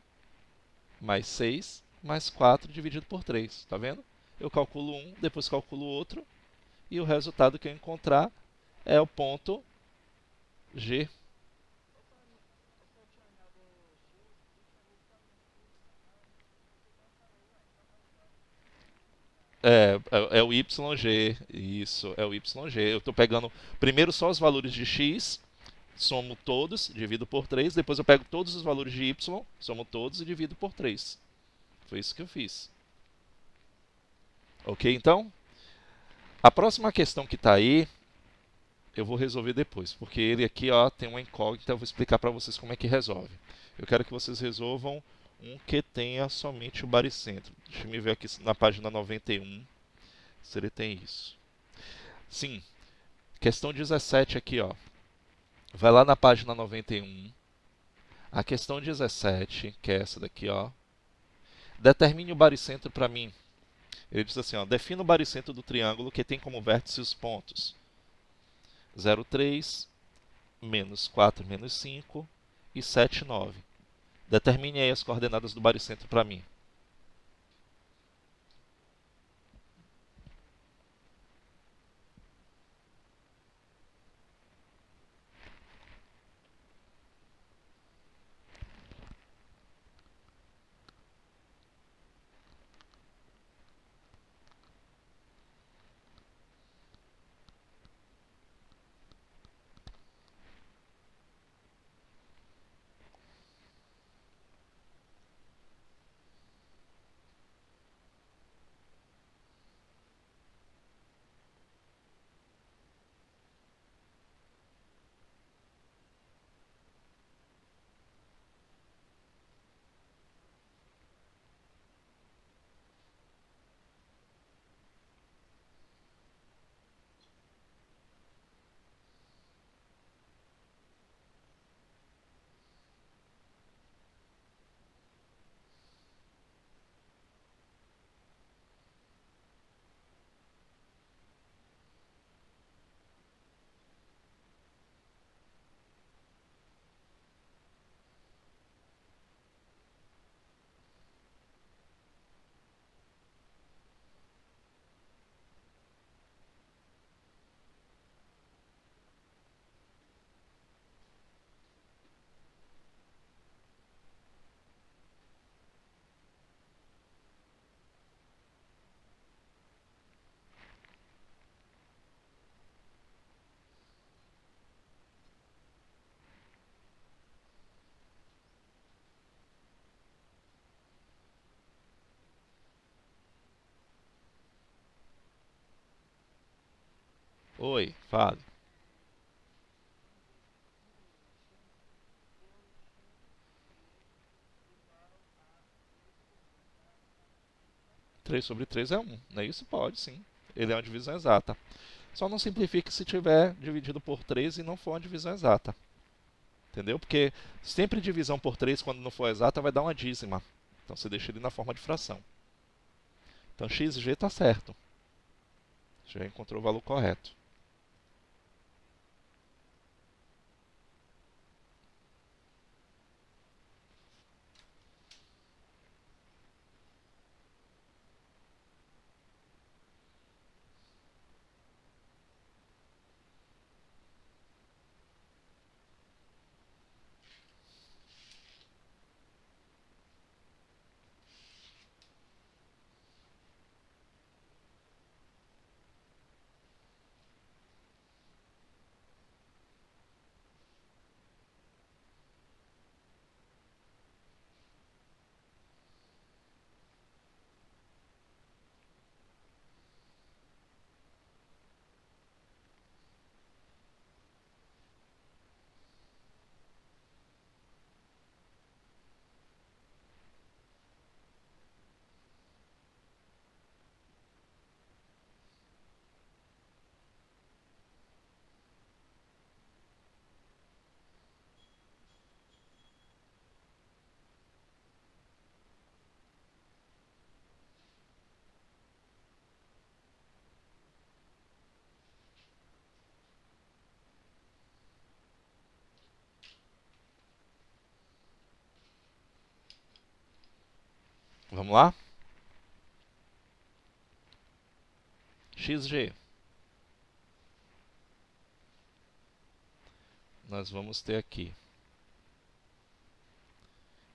mais 6 mais 4 dividido por 3, tá vendo? Eu calculo um, depois calculo outro, e o resultado que eu encontrar é o ponto G. É o YG, isso, é o YG. Eu estou pegando primeiro só os valores de x, somo todos, divido por 3, depois eu pego todos os valores de y, somo todos e divido por 3. Foi isso que eu fiz. Ok, então? A próxima questão que está aí, eu vou resolver depois, porque ele aqui ó, tem uma incógnita, eu vou explicar para vocês como é que resolve. Eu quero que vocês resolvam um que tenha somente o baricentro. Deixa eu ver aqui na página 91 se ele tem isso. Sim, questão 17 aqui, ó. Vai lá na página 91. A questão 17, que é essa daqui, ó. Determine o baricentro para mim. Ele diz assim, ó, defina o baricentro do triângulo que tem como vértice os pontos 0, 3, menos 4, menos 5 e 7, 9. Determine aí as coordenadas do baricentro para mim. Oi, fale. 3 sobre 3 é 1, não é isso? Pode, sim. Ele é uma divisão exata. Só não simplifique se tiver dividido por 3 e não for uma divisão exata. Entendeu? Porque sempre divisão por 3, quando não for exata, vai dar uma dízima. Então você deixa ele na forma de fração. Então xg está certo. Já encontrou o valor correto. Vamos lá? xg. Nós vamos ter aqui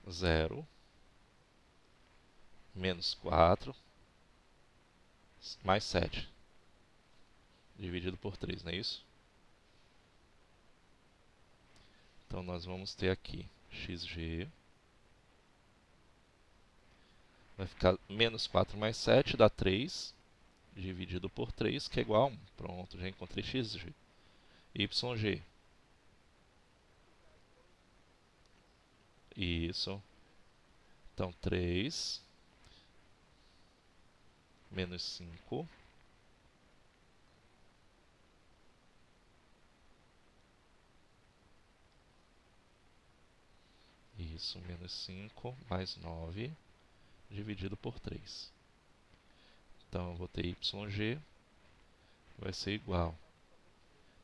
0 menos 4 mais 7 dividido por 3, não é isso? Então nós vamos ter aqui xg vai ficar menos 4 mais 7 dá 3 dividido por 3, que é igual a 1. Pronto, já encontrei xg. YG. Isso. Então 3 menos 5. Isso, menos 5 mais 9 dividido por 3. Então eu vou ter YG vai ser igual.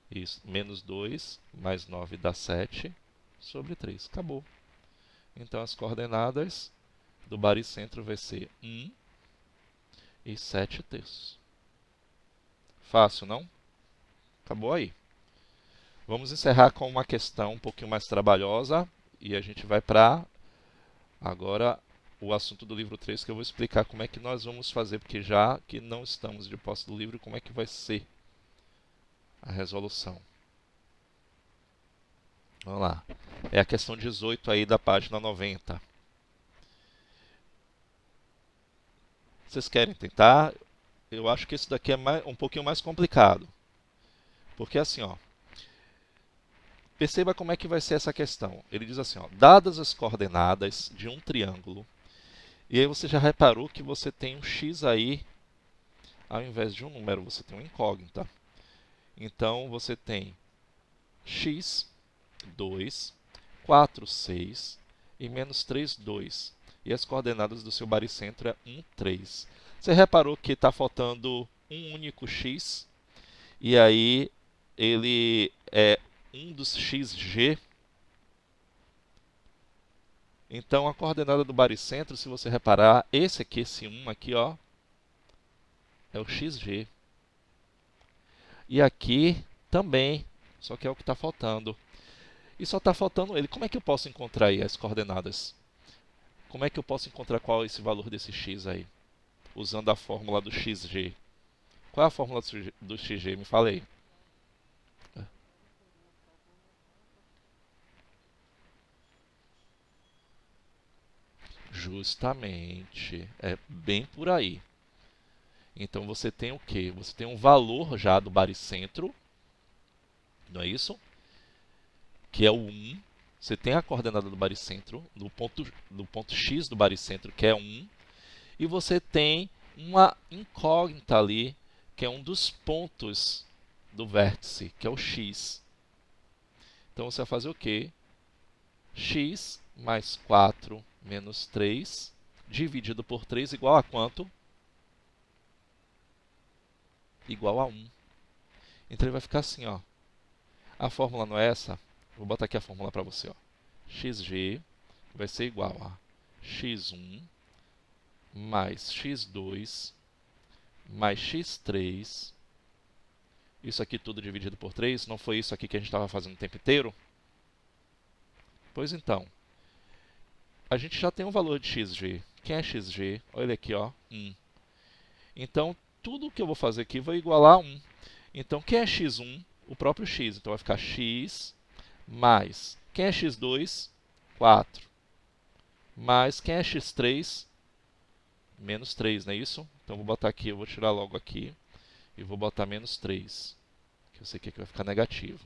Isso, menos 2 mais 9 dá 7 sobre 3. Acabou. Então as coordenadas do baricentro vai ser 1 e 7 terços. Fácil, não? Acabou aí. Vamos encerrar com uma questão um pouquinho mais trabalhosa e a gente vai para agora o assunto do livro 3, que eu vou explicar como é que nós vamos fazer, porque já que não estamos de posse do livro, como é que vai ser a resolução. Vamos lá. É a questão 18 aí da página 90. Vocês querem tentar? Eu acho que esse daqui é um pouquinho mais complicado. Porque assim, ó, perceba como é que vai ser essa questão. Ele diz assim, ó, dadas as coordenadas de um triângulo, e aí você já reparou que você tem um x aí, ao invés de um número, você tem uma incógnita. Então você tem x, 2, 4, 6 e menos 3, 2. E as coordenadas do seu baricentro é 1, 3. Você reparou que está faltando um único x, e aí ele é um dos xg. Então a coordenada do baricentro, se você reparar, esse aqui, esse 1 aqui, ó, é o xg. E aqui também, só que é o que está faltando. E só está faltando ele. Como é que eu posso encontrar aí as coordenadas? Como é que eu posso encontrar qual é esse valor desse x aí? Usando a fórmula do xg. Qual é a fórmula do xg? Me fala aí. Justamente. É bem por aí. Então você tem o quê? Você tem um valor já do baricentro, não é isso? Que é o 1. Você tem a coordenada do baricentro, do ponto X do baricentro, que é 1. E você tem uma incógnita ali, que é um dos pontos do vértice, que é o X. Então você vai fazer o quê? X mais 4 menos 3, dividido por 3, igual a quanto? Igual a 1. Então ele vai ficar assim, ó. A fórmula não é essa? Vou botar aqui a fórmula para você, ó. xg vai ser igual a x1 mais x2 mais x3. Isso aqui tudo dividido por 3. Não foi isso aqui que a gente estava fazendo o tempo inteiro? Pois então, a gente já tem um valor de xg. Quem é xg? Olha ele aqui, ó, 1. Então, tudo que eu vou fazer aqui vai igualar a 1. Então, quem é x1? O próprio x. Então, vai ficar x mais. Quem é x2? 4. Mais. Quem é x3? Menos 3, não é isso? Então, vou botar aqui, eu vou tirar logo aqui. E vou botar menos 3. Que eu sei que aqui vai ficar negativo.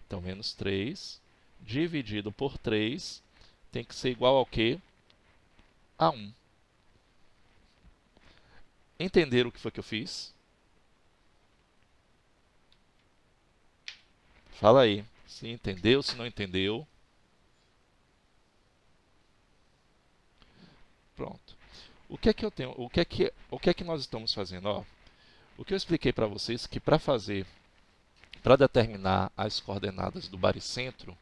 Então, menos 3 dividido por 3 tem que ser igual ao quê? A 1. Entenderam o que foi que eu fiz? Fala aí. Se entendeu, se não entendeu. Pronto. O que é que eu tenho? O que é que nós estamos fazendo? Ó, o que eu expliquei para vocês que para determinar as coordenadas do baricentro,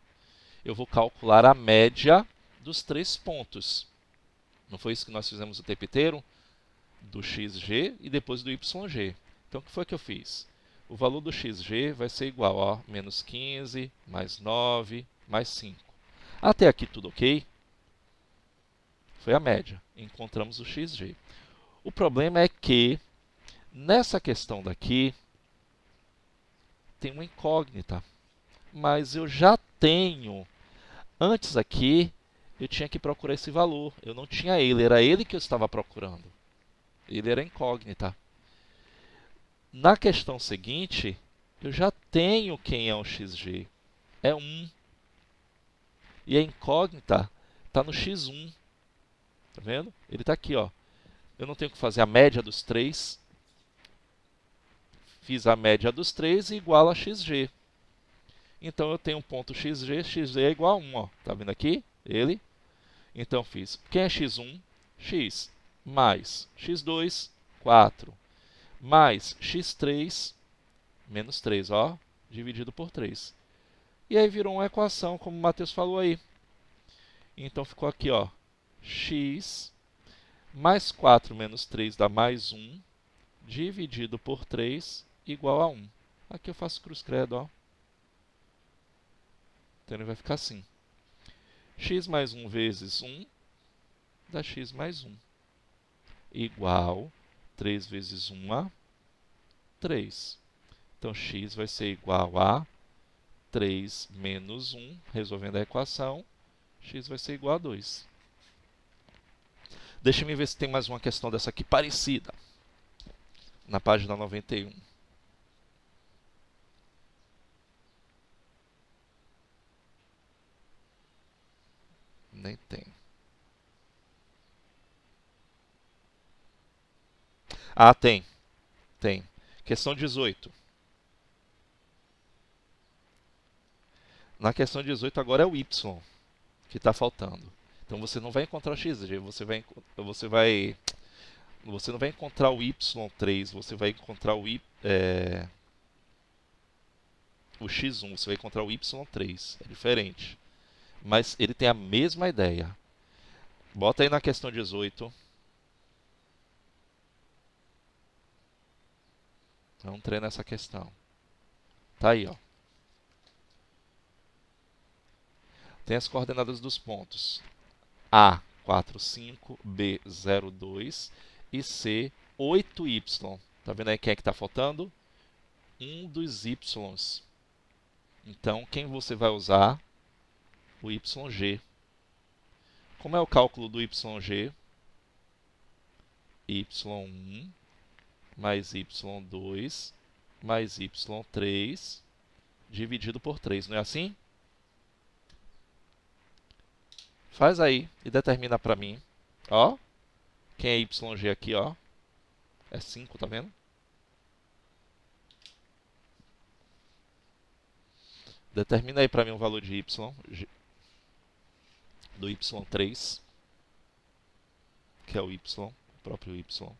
eu vou calcular a média dos 3 pontos. Não foi isso que nós fizemos o tempo inteiro? Do xg e depois do yg. Então, o que foi que eu fiz? O valor do xg vai ser igual a menos 15, mais 9, mais 5. Até aqui tudo ok? Foi a média. Encontramos o xg. O problema é que, nessa questão daqui, tem uma incógnita. Mas eu já tenho. Antes aqui, eu tinha que procurar esse valor. Eu não tinha ele, era ele que eu estava procurando. Ele era incógnita. Na questão seguinte, eu já tenho quem é o xg. É 1. E a incógnita está no x1. Tá vendo? Ele está aqui, ó. Eu não tenho que fazer a média dos 3. Fiz a média dos 3 e igual a xg. Então eu tenho um ponto xg, xg é igual a 1. Ó. Tá vendo aqui? Ele. Então fiz. Quem é x1? X mais x2, 4. Mais x3, menos 3, ó, dividido por 3. E aí virou uma equação, como o Matheus falou aí. Então ficou aqui, ó, x mais 4 menos 3 dá mais 1, dividido por 3 igual a 1. Aqui eu faço cruz credo, ó. Então ele vai ficar assim. X mais 1 vezes 1 dá x mais 1. Igual 3 vezes 1 a 3. Então, x vai ser igual a 3 menos 1, resolvendo a equação, x vai ser igual a 2. Deixa eu ver se tem mais uma questão dessa aqui parecida, na página 91. Nem tem. Ah, tem. Tem. Questão 18. Na questão 18 agora é o y que está faltando. Então você não vai encontrar o xg, você não vai encontrar o y3, você vai encontrar o x1, você vai encontrar o y3. É diferente. Mas ele tem a mesma ideia. Bota aí na questão 18. Vamos treinar essa questão. Tá aí, ó. Tem as coordenadas dos pontos A, 4, 5, B, 0, 2 e C, 8y. Tá vendo aí quem é que está faltando? Um dos y's. Então, quem você vai usar? O yg. Como é o cálculo do YG? Y1 mais Y2 mais Y3 dividido por 3, não é assim? Faz aí e determina para mim. Ó, quem é YG aqui, ó? É 5, tá vendo? Determina aí para mim o valor de Y, do Y3, que é o Y, o próprio Y.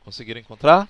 Conseguiram encontrar?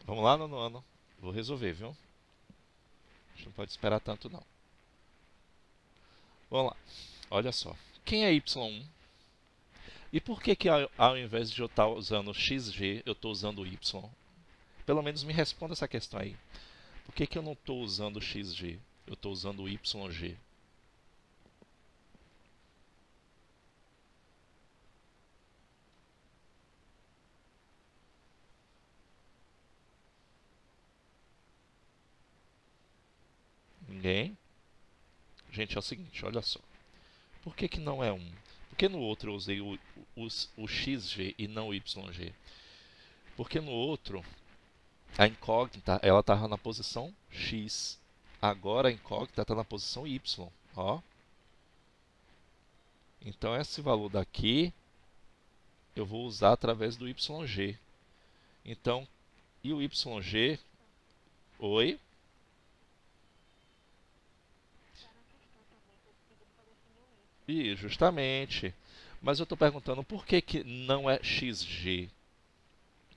Vamos lá, nono ano. Vou resolver, viu? A gente não pode esperar tanto, não. Vamos lá. Olha só. Quem é Y1? E por que que ao invés de eu estar usando XG, eu estou usando Y? Pelo menos me responda essa questão aí. Por que que eu não estou usando XG? Eu estou usando YG. Ninguém? Gente, é o seguinte, olha só. Por que que não é 1? Por que no outro eu usei o XG e não o YG? Porque no outro, a incógnita, ela estava na posição X. Agora a incógnita está na posição Y. Ó. Então esse valor daqui eu vou usar através do YG. Então, e o YG? Oi? E justamente. Mas eu estou perguntando por que que não é XG,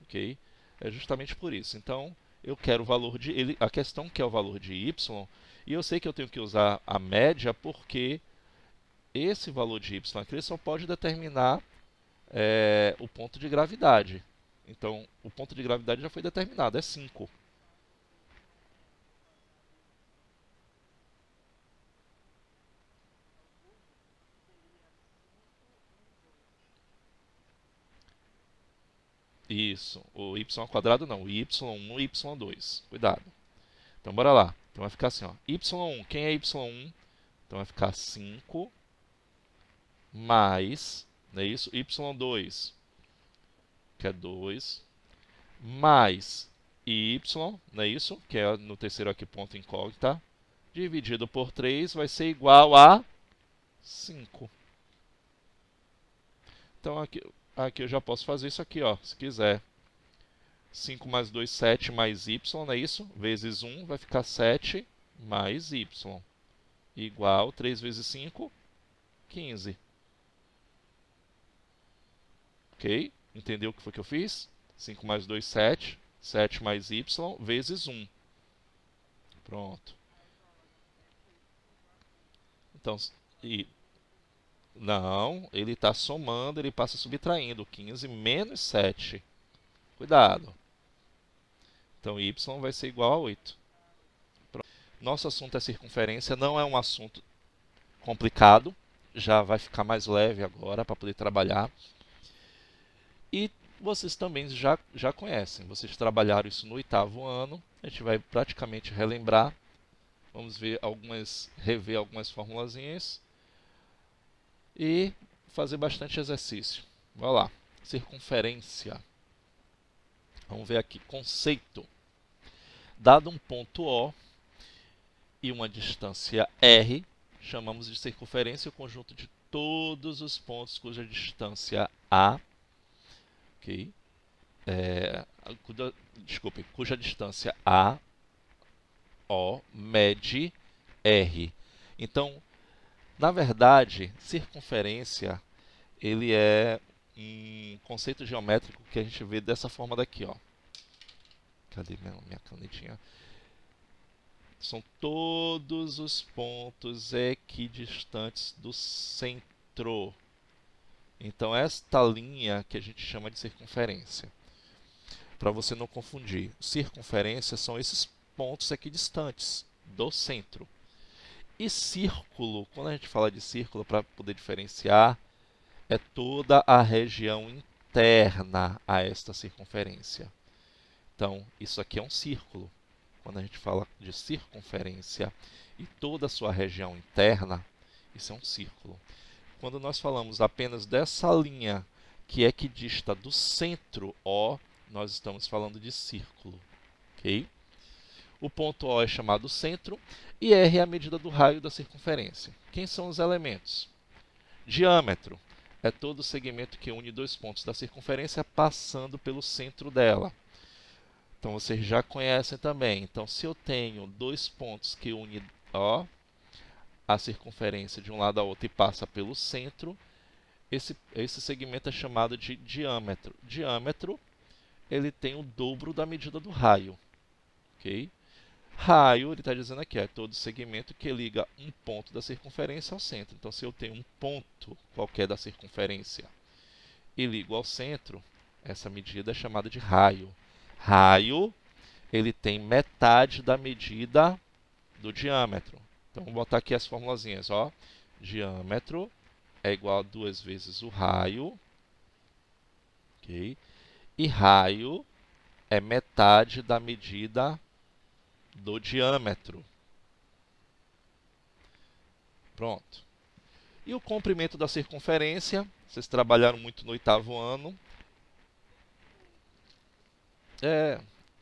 ok? É justamente por isso. Então, eu quero o valor de ele, a questão que é o valor de y, e eu sei que eu tenho que usar a média porque esse valor de y aqui só pode determinar o ponto de gravidade. Então, o ponto de gravidade já foi determinado, é 5. Isso, o y ao quadrado não, o y1 e y2. Cuidado. Então, bora lá. Então, vai ficar assim, ó. y1, quem é y1? Então, vai ficar 5 mais, não é isso? y2, que é 2, mais y, não é isso? Que é no terceiro aqui ponto incógnita, dividido por 3 vai ser igual a 5. Então, aqui eu já posso fazer isso aqui, ó, se quiser. 5 mais 2, 7 mais y, não é isso? Vezes 1 vai ficar 7 mais y. Igual 3 vezes 5, 15. Ok? Entendeu o que foi que eu fiz? 5 mais 2, 7. 7 mais y vezes 1. Pronto. Então, não, ele está somando, ele passa subtraindo. 15 menos 7. Cuidado. Então, y vai ser igual a 8. Pronto. Nosso assunto é circunferência, não é um assunto complicado. Já vai ficar mais leve agora para poder trabalhar. E vocês também já conhecem. Vocês trabalharam isso no 8º ano. A gente vai praticamente relembrar. Vamos rever algumas formulazinhas. E fazer bastante exercício. Vai lá. Circunferência. Vamos ver aqui. Conceito. Dado um ponto O e uma distância R, chamamos de circunferência o conjunto de todos os pontos cuja distância A, ok? Cuja distância A, O, mede R. Então, na verdade, circunferência ele é um conceito geométrico que a gente vê dessa forma daqui, ó. Cadê minha canetinha? São todos os pontos equidistantes do centro. Então, esta linha que a gente chama de circunferência. Para você não confundir, circunferência são esses pontos equidistantes do centro. E círculo, quando a gente fala de círculo, para poder diferenciar, é toda a região interna a esta circunferência. Então, isso aqui é um círculo. Quando a gente fala de circunferência e toda a sua região interna, isso é um círculo. Quando nós falamos apenas dessa linha que é equidista do centro O, nós estamos falando de círculo. Okay? O ponto O é chamado centro e R é a medida do raio da circunferência. Quem são os elementos? Diâmetro é todo o segmento que une dois pontos da circunferência passando pelo centro dela. Então, vocês já conhecem também. Então, se eu tenho dois pontos que unem a circunferência de um lado ao outro e passa pelo centro, esse segmento é chamado de diâmetro. Diâmetro, ele tem o dobro da medida do raio. Okay? Raio, ele está dizendo aqui, é todo segmento que liga um ponto da circunferência ao centro. Então, se eu tenho um ponto qualquer da circunferência e ligo ao centro, essa medida é chamada de raio. Raio, ele tem metade da medida do diâmetro. Então, vou botar aqui as formulazinhas. Ó. Diâmetro é igual a 2 vezes o raio. Okay? E raio é metade da medida do diâmetro. Pronto. E o comprimento da circunferência? Vocês trabalharam muito no 8º ano.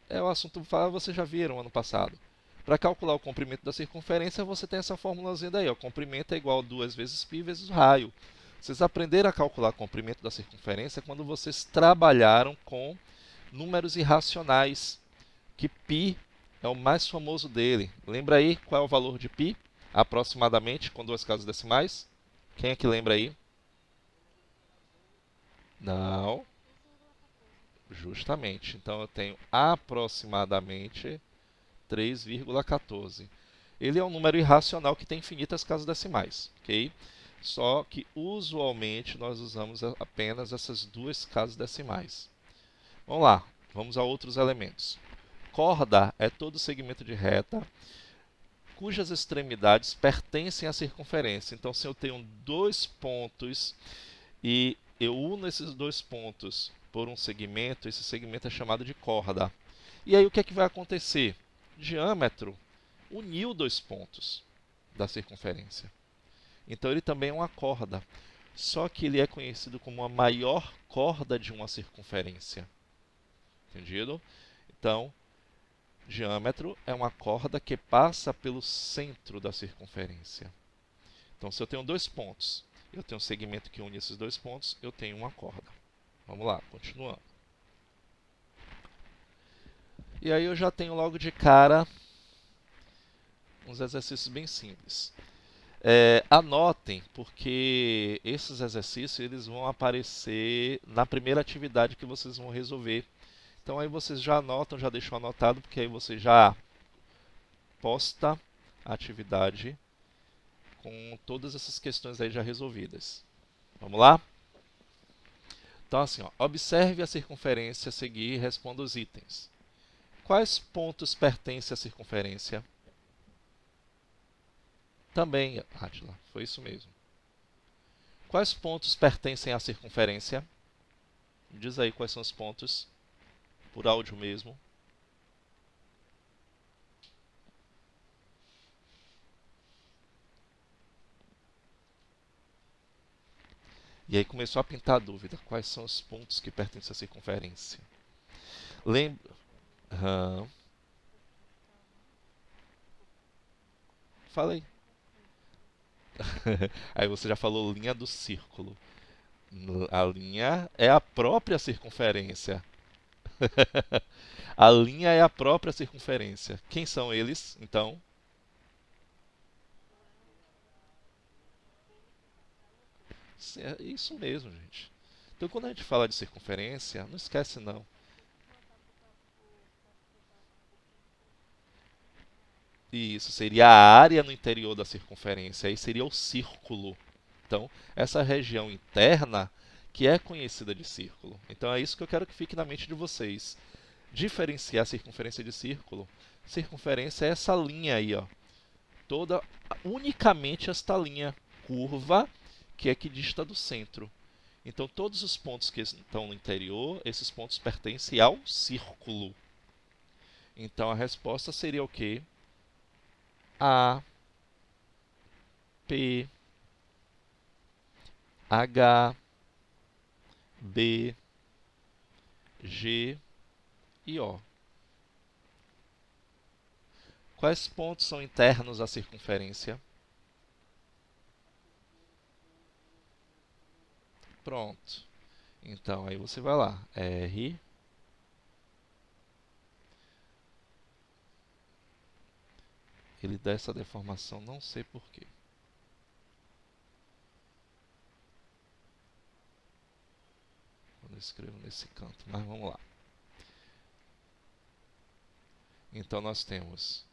É o assunto, vocês já viram ano passado. Para calcular o comprimento da circunferência, você tem essa formulazinha daí. O comprimento é igual a 2 vezes π vezes raio. Vocês aprenderam a calcular o comprimento da circunferência quando vocês trabalharam com números irracionais, que π é o mais famoso dele. Lembra aí qual é o valor de π, aproximadamente, com 2 casas decimais? Quem é que lembra aí? Não. Justamente. Então, eu tenho aproximadamente 3,14. Ele é um número irracional que tem infinitas casas decimais. Okay? Só que, usualmente, nós usamos apenas essas 2 casas decimais. Vamos lá. Vamos a outros elementos. Corda é todo segmento de reta cujas extremidades pertencem à circunferência. Então, se eu tenho 2 pontos e eu uno esses 2 pontos por um segmento, esse segmento é chamado de corda. E aí o que é que vai acontecer? Diâmetro uniu dois pontos da circunferência. Então ele também é uma corda, só que ele é conhecido como a maior corda de uma circunferência. Entendido? Então, diâmetro é uma corda que passa pelo centro da circunferência. Então, se eu tenho dois pontos, eu tenho um segmento que une esses dois pontos, eu tenho uma corda. Vamos lá, continuando. E aí eu já tenho logo de cara uns exercícios bem simples. Anotem, porque esses exercícios eles vão aparecer na primeira atividade que vocês vão resolver. Então aí vocês já anotam, já deixam anotado, porque aí você já posta a atividade com todas essas questões aí já resolvidas. Vamos lá? Então assim, ó, observe a circunferência a seguir e responda os itens. Quais pontos pertencem à circunferência? Também, Átila, foi isso mesmo. Quais pontos pertencem à circunferência? Diz aí quais são os pontos, por áudio mesmo. E aí começou a pintar a dúvida. Quais são os pontos que pertencem à circunferência? Lembra? Falei. Aí você já falou linha do círculo. A linha é a própria circunferência. A linha é a própria circunferência. Quem são eles, então? É isso mesmo, gente. Então, quando a gente fala de circunferência, não esquece não. Isso seria a área no interior da circunferência, aí seria o círculo. Então, essa região interna que é conhecida de círculo. Então, é isso que eu quero que fique na mente de vocês. Diferenciar circunferência de círculo. Circunferência é essa linha aí, ó. Toda, unicamente esta linha curva que dista do centro. Então, todos os pontos que estão no interior, esses pontos pertencem ao círculo. Então, a resposta seria o quê? A, P, H, B, G e O. Quais pontos são internos à circunferência? Pronto. Então, aí você vai lá. R. Ele dá essa deformação, não sei porquê. Quando eu escrevo nesse canto, mas vamos lá. Então, nós temos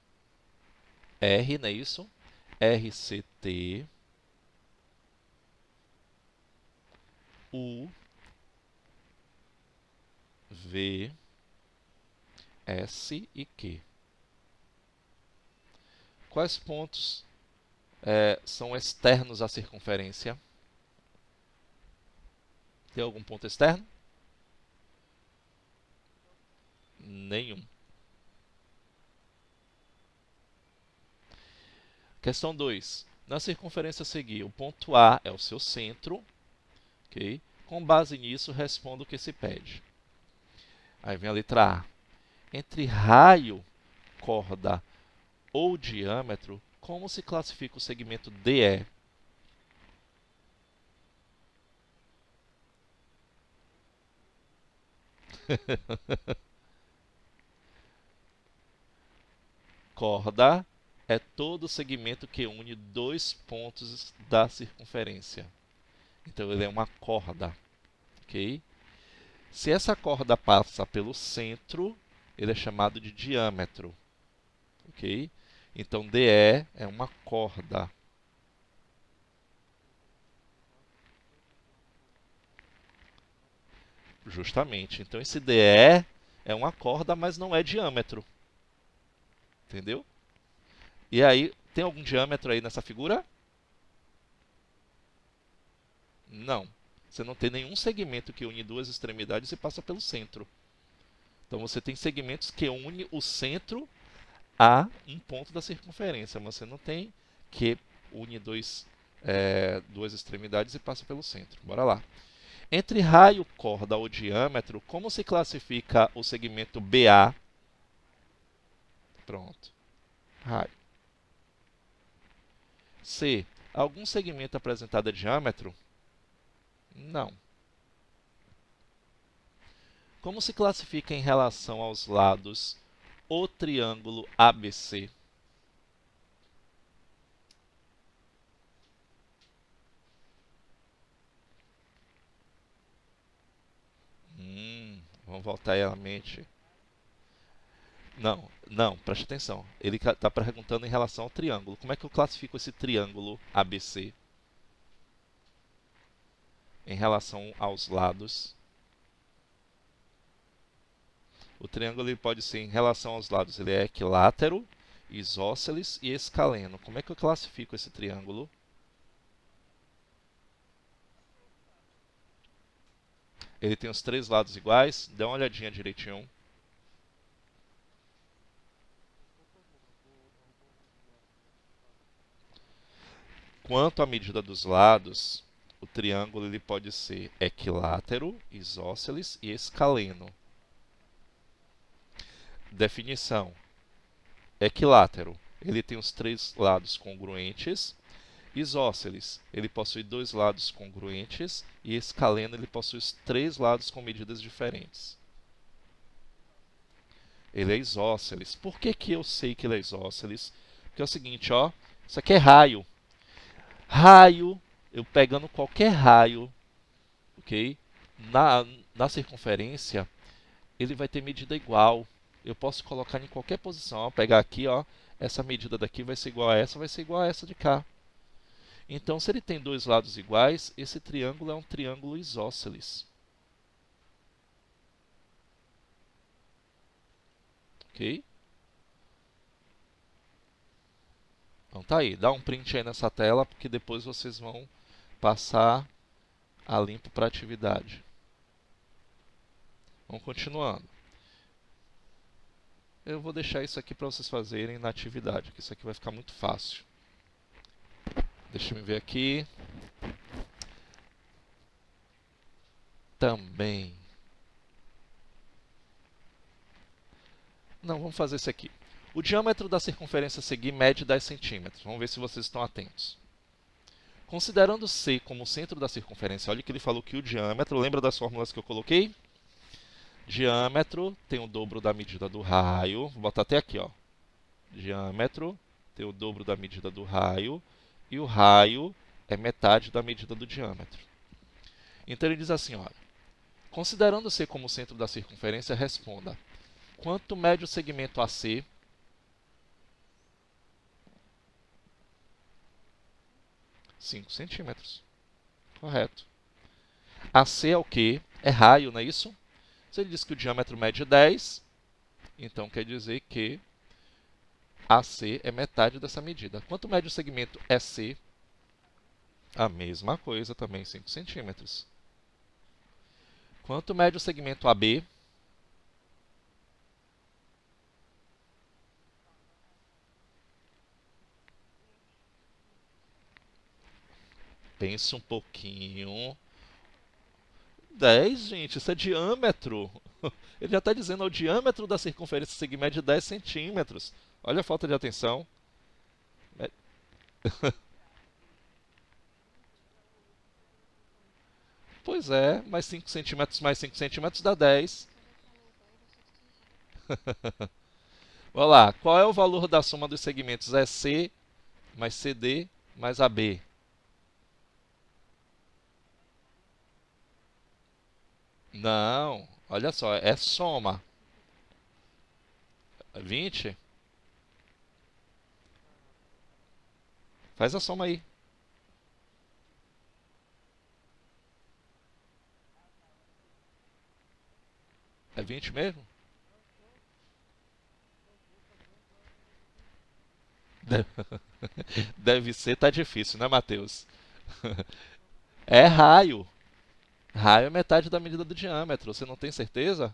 R, não é isso? RCT, U, V, S e Q. Quais pontos são externos à circunferência? Tem algum ponto externo? Nenhum. Questão 2. Na circunferência a seguir, o ponto A é o seu centro. Okay? Com base nisso, responda o que se pede. Aí vem a letra A. Entre raio, corda ou diâmetro, como se classifica o segmento DE? Corda é todo segmento que une dois pontos da circunferência. Então, ele é uma corda. Okay? Se essa corda passa pelo centro, ele é chamado de diâmetro. Ok? Então, DE é uma corda. Justamente. Então, esse DE é uma corda, mas não é diâmetro. Entendeu? E aí, tem algum diâmetro aí nessa figura? Não. Você não tem nenhum segmento que une duas extremidades e passa pelo centro. Então você tem segmentos que unem o centro a um ponto da circunferência, mas você não tem que une duas extremidades e passa pelo centro. Bora lá. Entre raio, corda ou diâmetro, como se classifica o segmento BA? Pronto. Raio. C. Algum segmento apresentado a diâmetro? Não. Como se classifica em relação aos lados o triângulo ABC? Vamos voltar aí à mente. Não, não, preste atenção. Ele está perguntando em relação ao triângulo. Como é que eu classifico esse triângulo ABC em relação aos lados? O triângulo ele pode ser em relação aos lados. Ele é equilátero, isósceles e escaleno. Como é que eu classifico esse triângulo? Ele tem os três lados iguais. Dá uma olhadinha direitinho. Quanto à medida dos lados, o triângulo ele pode ser equilátero, isósceles e escaleno. Definição. Equilátero, ele tem os três lados congruentes. Isósceles, ele possui dois lados congruentes. E escaleno, ele possui os três lados com medidas diferentes. Ele é isósceles. Por que que eu sei que ele é isósceles? Porque é o seguinte, ó, isso aqui é raio. Raio, eu pegando qualquer raio, ok? Na circunferência, ele vai ter medida igual. Eu posso colocar em qualquer posição. Ó, pegar aqui, ó, essa medida daqui vai ser igual a essa, vai ser igual a essa de cá. Então, se ele tem dois lados iguais, esse triângulo é um triângulo isósceles. Ok? Então tá aí, dá um print aí nessa tela, porque depois vocês vão passar a limpo para a atividade. Vamos continuando. Eu vou deixar isso aqui para vocês fazerem na atividade, que isso aqui vai ficar muito fácil. Deixa eu ver aqui. Também. Não, vamos fazer isso aqui. O diâmetro da circunferência a seguir mede 10 centímetros. Vamos ver se vocês estão atentos. Considerando C como o centro da circunferência, olha que ele falou que o diâmetro, lembra das fórmulas que eu coloquei? Diâmetro tem o dobro da medida do raio. Vou botar até aqui, ó. Diâmetro tem o dobro da medida do raio. E o raio é metade da medida do diâmetro. Então ele diz assim, olha. Considerando C como o centro da circunferência, responda. Quanto mede o segmento AC? 5 centímetros. Correto. AC é o quê? É raio, não é isso? Se ele diz que o diâmetro mede 10, então quer dizer que AC é metade dessa medida. Quanto mede o segmento EC? A mesma coisa também, 5 centímetros. Quanto mede o segmento AB? Pense um pouquinho. 10, gente, isso é diâmetro. Ele já está dizendo o diâmetro da circunferência seguir mede 10 centímetros. Olha a falta de atenção. Pois é, mais 5 centímetros mais 5 centímetros dá 10. Olha lá, qual é o valor da soma dos segmentos EC mais CD mais AB? Não, olha só, é soma. 20? Faz a soma aí. É 20 mesmo? Deve ser, tá difícil, né, Matheus? É raio. Raio é metade da medida do diâmetro. Você não tem certeza?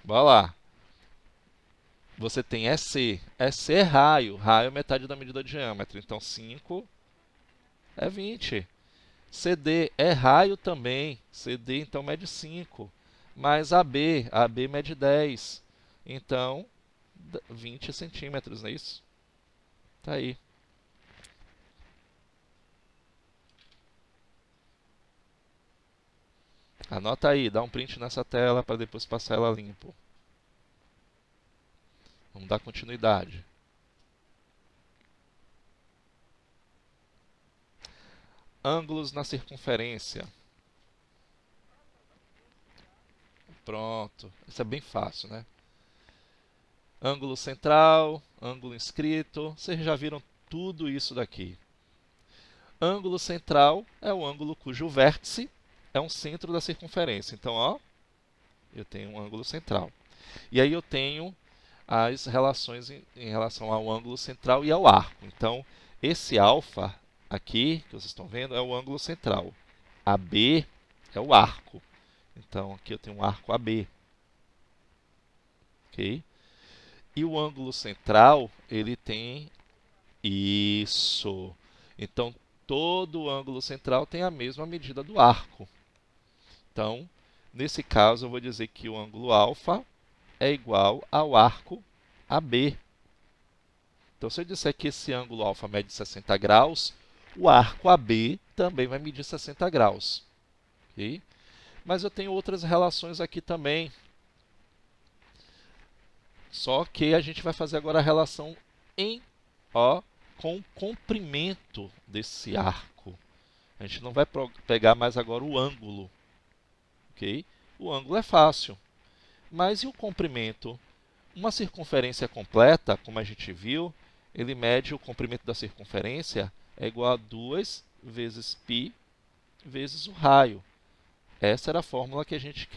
Bora lá. Você tem EC. EC é raio. Raio é metade da medida do diâmetro. Então, 5 é 20. CD é raio também. CD, então, mede 5. Mas AB mede 10. Então, 20 centímetros, não é isso? Tá aí. Anota aí, dá um print nessa tela para depois passar ela limpo. Vamos dar continuidade. Ângulos na circunferência. Pronto. Isso é bem fácil, né? Ângulo central, ângulo inscrito. Vocês já viram tudo isso daqui. Ângulo central é o ângulo cujo vértice é um centro da circunferência. Então, ó, eu tenho um ângulo central. E aí eu tenho as relações em relação ao ângulo central e ao arco. Então, esse alfa aqui, que vocês estão vendo, é o ângulo central. AB é o arco. Então, aqui eu tenho um arco AB. Ok? E o ângulo central, ele tem isso. Então, todo ângulo central tem a mesma medida do arco. Então, nesse caso, eu vou dizer que o ângulo alfa é igual ao arco AB. Então, se eu disser que esse ângulo alfa mede 60 graus, o arco AB também vai medir 60 graus. Okay? Mas eu tenho outras relações aqui também. Só que a gente vai fazer agora a relação com o comprimento desse arco. A gente não vai pegar mais agora o ângulo. Okay? O ângulo é fácil. Mas e o comprimento? Uma circunferência completa, como a gente viu, ele mede o comprimento da circunferência é igual a 2 vezes π vezes o raio. Essa era a fórmula que a gente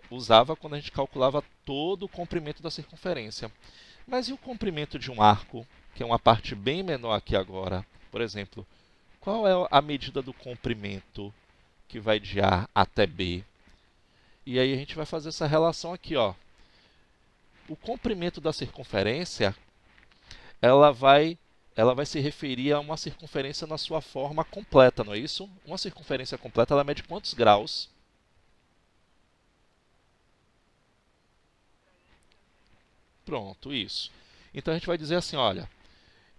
usava quando a gente calculava todo o comprimento da circunferência. Mas e o comprimento de um arco, que é uma parte bem menor aqui agora? Por exemplo, qual é a medida do comprimento que vai de A até B? E aí a gente vai fazer essa relação aqui, ó. O comprimento da circunferência, ela vai se referir a uma circunferência na sua forma completa, não é isso? Uma circunferência completa, ela mede quantos graus? Pronto, isso. Então a gente vai dizer assim, olha,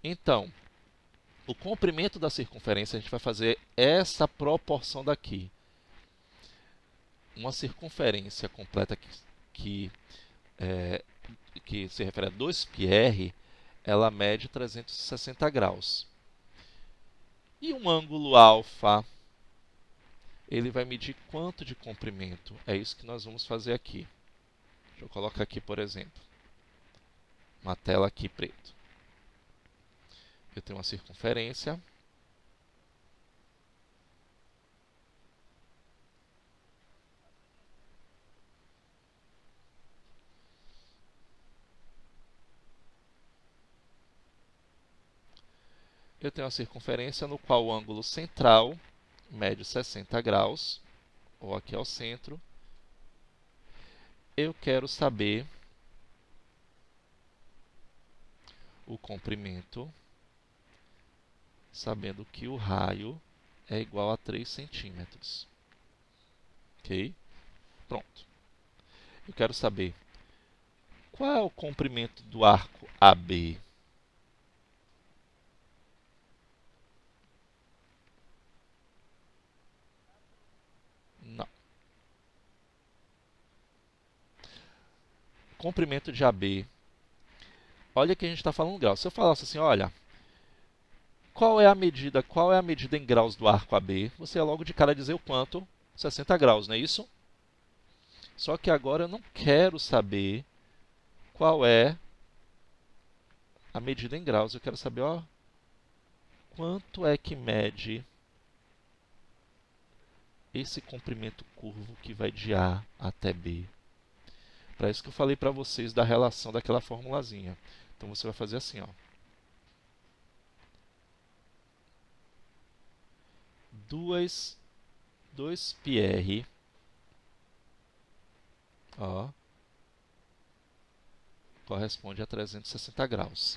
então, o comprimento da circunferência, a gente vai fazer essa proporção daqui. Uma circunferência completa que se refere a 2πr, ela mede 360 graus. E um ângulo alfa, ele vai medir quanto de comprimento? É isso que nós vamos fazer aqui. Deixa eu colocar aqui, por exemplo, uma tela aqui preto. Eu tenho uma circunferência. Eu tenho uma circunferência no qual o ângulo central mede 60 graus, ou aqui ao centro. Eu quero saber o comprimento, sabendo que o raio é igual a 3 centímetros. Ok? Pronto. Eu quero saber qual é o comprimento do arco AB. Não. Comprimento de AB. Olha que a gente está falando grau. Se eu falasse assim, olha, qual é a medida em graus do arco AB? Você ia logo de cara dizer o quanto? 60 graus, não é isso? Só que agora eu não quero saber qual é a medida em graus. Eu quero saber, ó, quanto é que mede esse comprimento curvo que vai de A até B. Para isso que eu falei para vocês da relação daquela formulazinha. Então você vai fazer assim, ó. 2 2πr, ó, corresponde a 360 graus.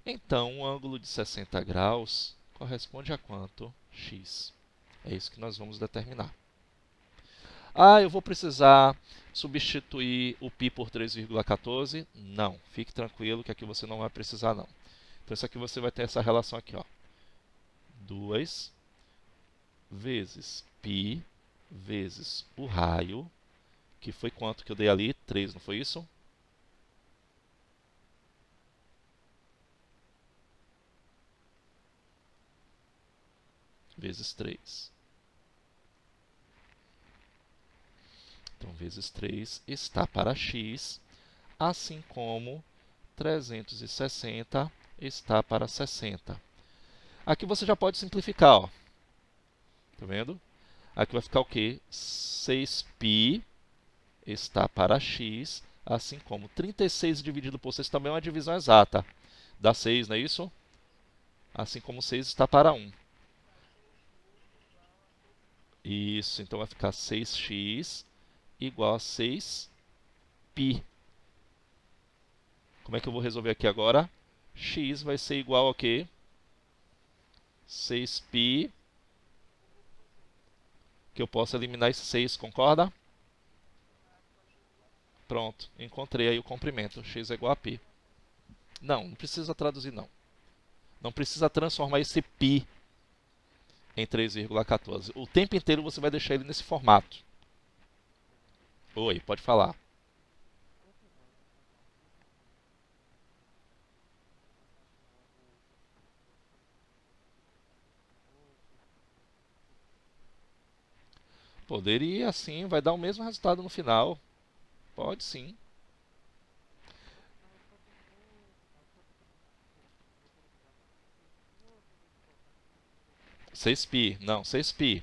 Então, o ângulo de 60 graus corresponde a quanto? X. É isso que nós vamos determinar. Ah, eu vou precisar substituir o π por 3,14? Não, fique tranquilo que aqui você não vai precisar não. Então, isso aqui você vai ter essa relação aqui, ó. 2 vezes π vezes o raio, que foi quanto que eu dei ali? 3, não foi isso? Vezes 3. Então, vezes 3 está para x, assim como 360 está para 60. Aqui você já pode simplificar, ó. Tá vendo? Aqui vai ficar o quê? 6π está para x, assim como 36 dividido por 6 também é uma divisão exata. Dá 6, não é isso? Assim como 6 está para 1. Isso, então vai ficar 6x igual a 6π. Como é que eu vou resolver aqui agora? X vai ser igual a quê? 6π, que eu posso eliminar esse 6, concorda? Pronto, encontrei aí o comprimento. X é igual a π. Não precisa traduzir não. Não precisa transformar esse π em 3,14. O tempo inteiro você vai deixar ele nesse formato. Oi, pode falar. Poderia, sim, vai dar o mesmo resultado no final. Pode sim. 6π, não, 6π.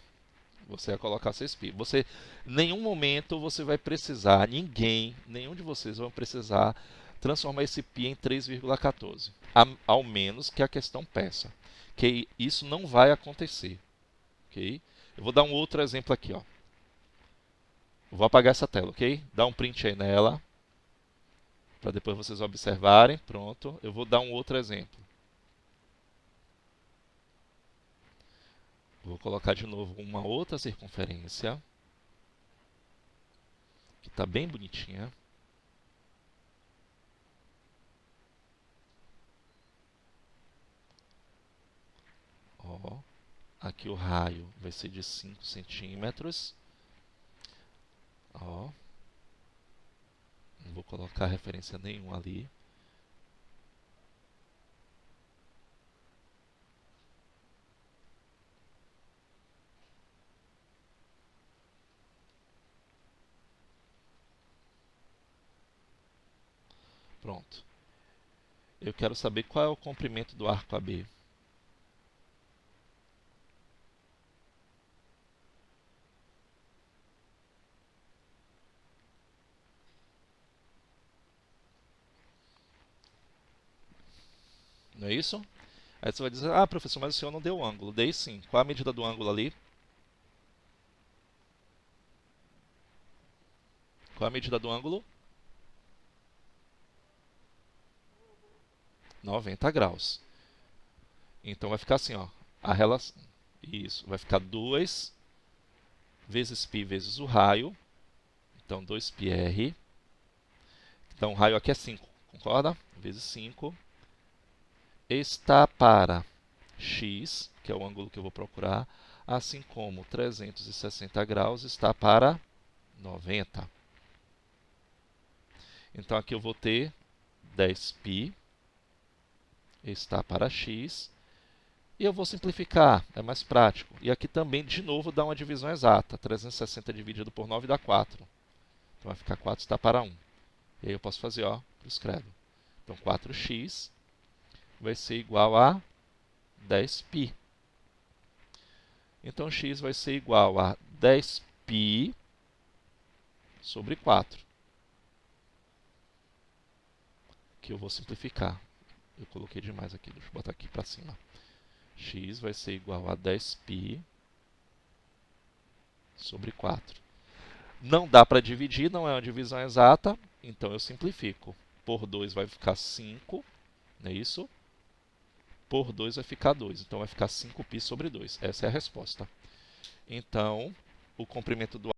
Você vai colocar 6π. Você, em nenhum momento você vai precisar, nenhum de vocês vão precisar transformar esse π em 3,14. Ao menos que a questão peça. Que isso não vai acontecer. Ok? Eu vou dar um outro exemplo aqui, ó. Eu vou apagar essa tela, ok? Dá um print aí nela, para depois vocês observarem. Pronto. Eu vou dar um outro exemplo. Vou colocar de novo uma outra circunferência, que está bem bonitinha. Ó, aqui o raio vai ser de 5 centímetros. Ó, não vou colocar referência nenhuma ali. Pronto. Eu quero saber qual é o comprimento do arco AB. Não é isso? Aí você vai dizer, ah, professor, mas o senhor não deu o ângulo. Dei sim. Qual a medida do ângulo ali? Qual a medida do ângulo? 90 graus. Então vai ficar assim, ó. A relação. Isso, vai ficar 2 vezes π vezes o raio. Então 2πr. Então o raio aqui é 5, concorda? Vezes 5 está para x, que é o ângulo que eu vou procurar, assim como 360 graus está para 90. Então aqui eu vou ter 10π está para x, e eu vou simplificar, é mais prático. E aqui também, de novo, dá uma divisão exata. 360 dividido por 9 dá 4. Então vai ficar 4 está para 1. E aí eu posso fazer, ó, escrevo. Então 4x vai ser igual a 10π. Então x vai ser igual a 10π sobre 4. Que eu vou simplificar. Eu coloquei demais aqui, deixa eu botar aqui para cima. X vai ser igual a 10π sobre 4. Não dá para dividir, não é uma divisão exata, então eu simplifico. Por 2 vai ficar 5, não é isso? Por 2 vai ficar 2, então vai ficar 5π sobre 2. Essa é a resposta. Então, o comprimento do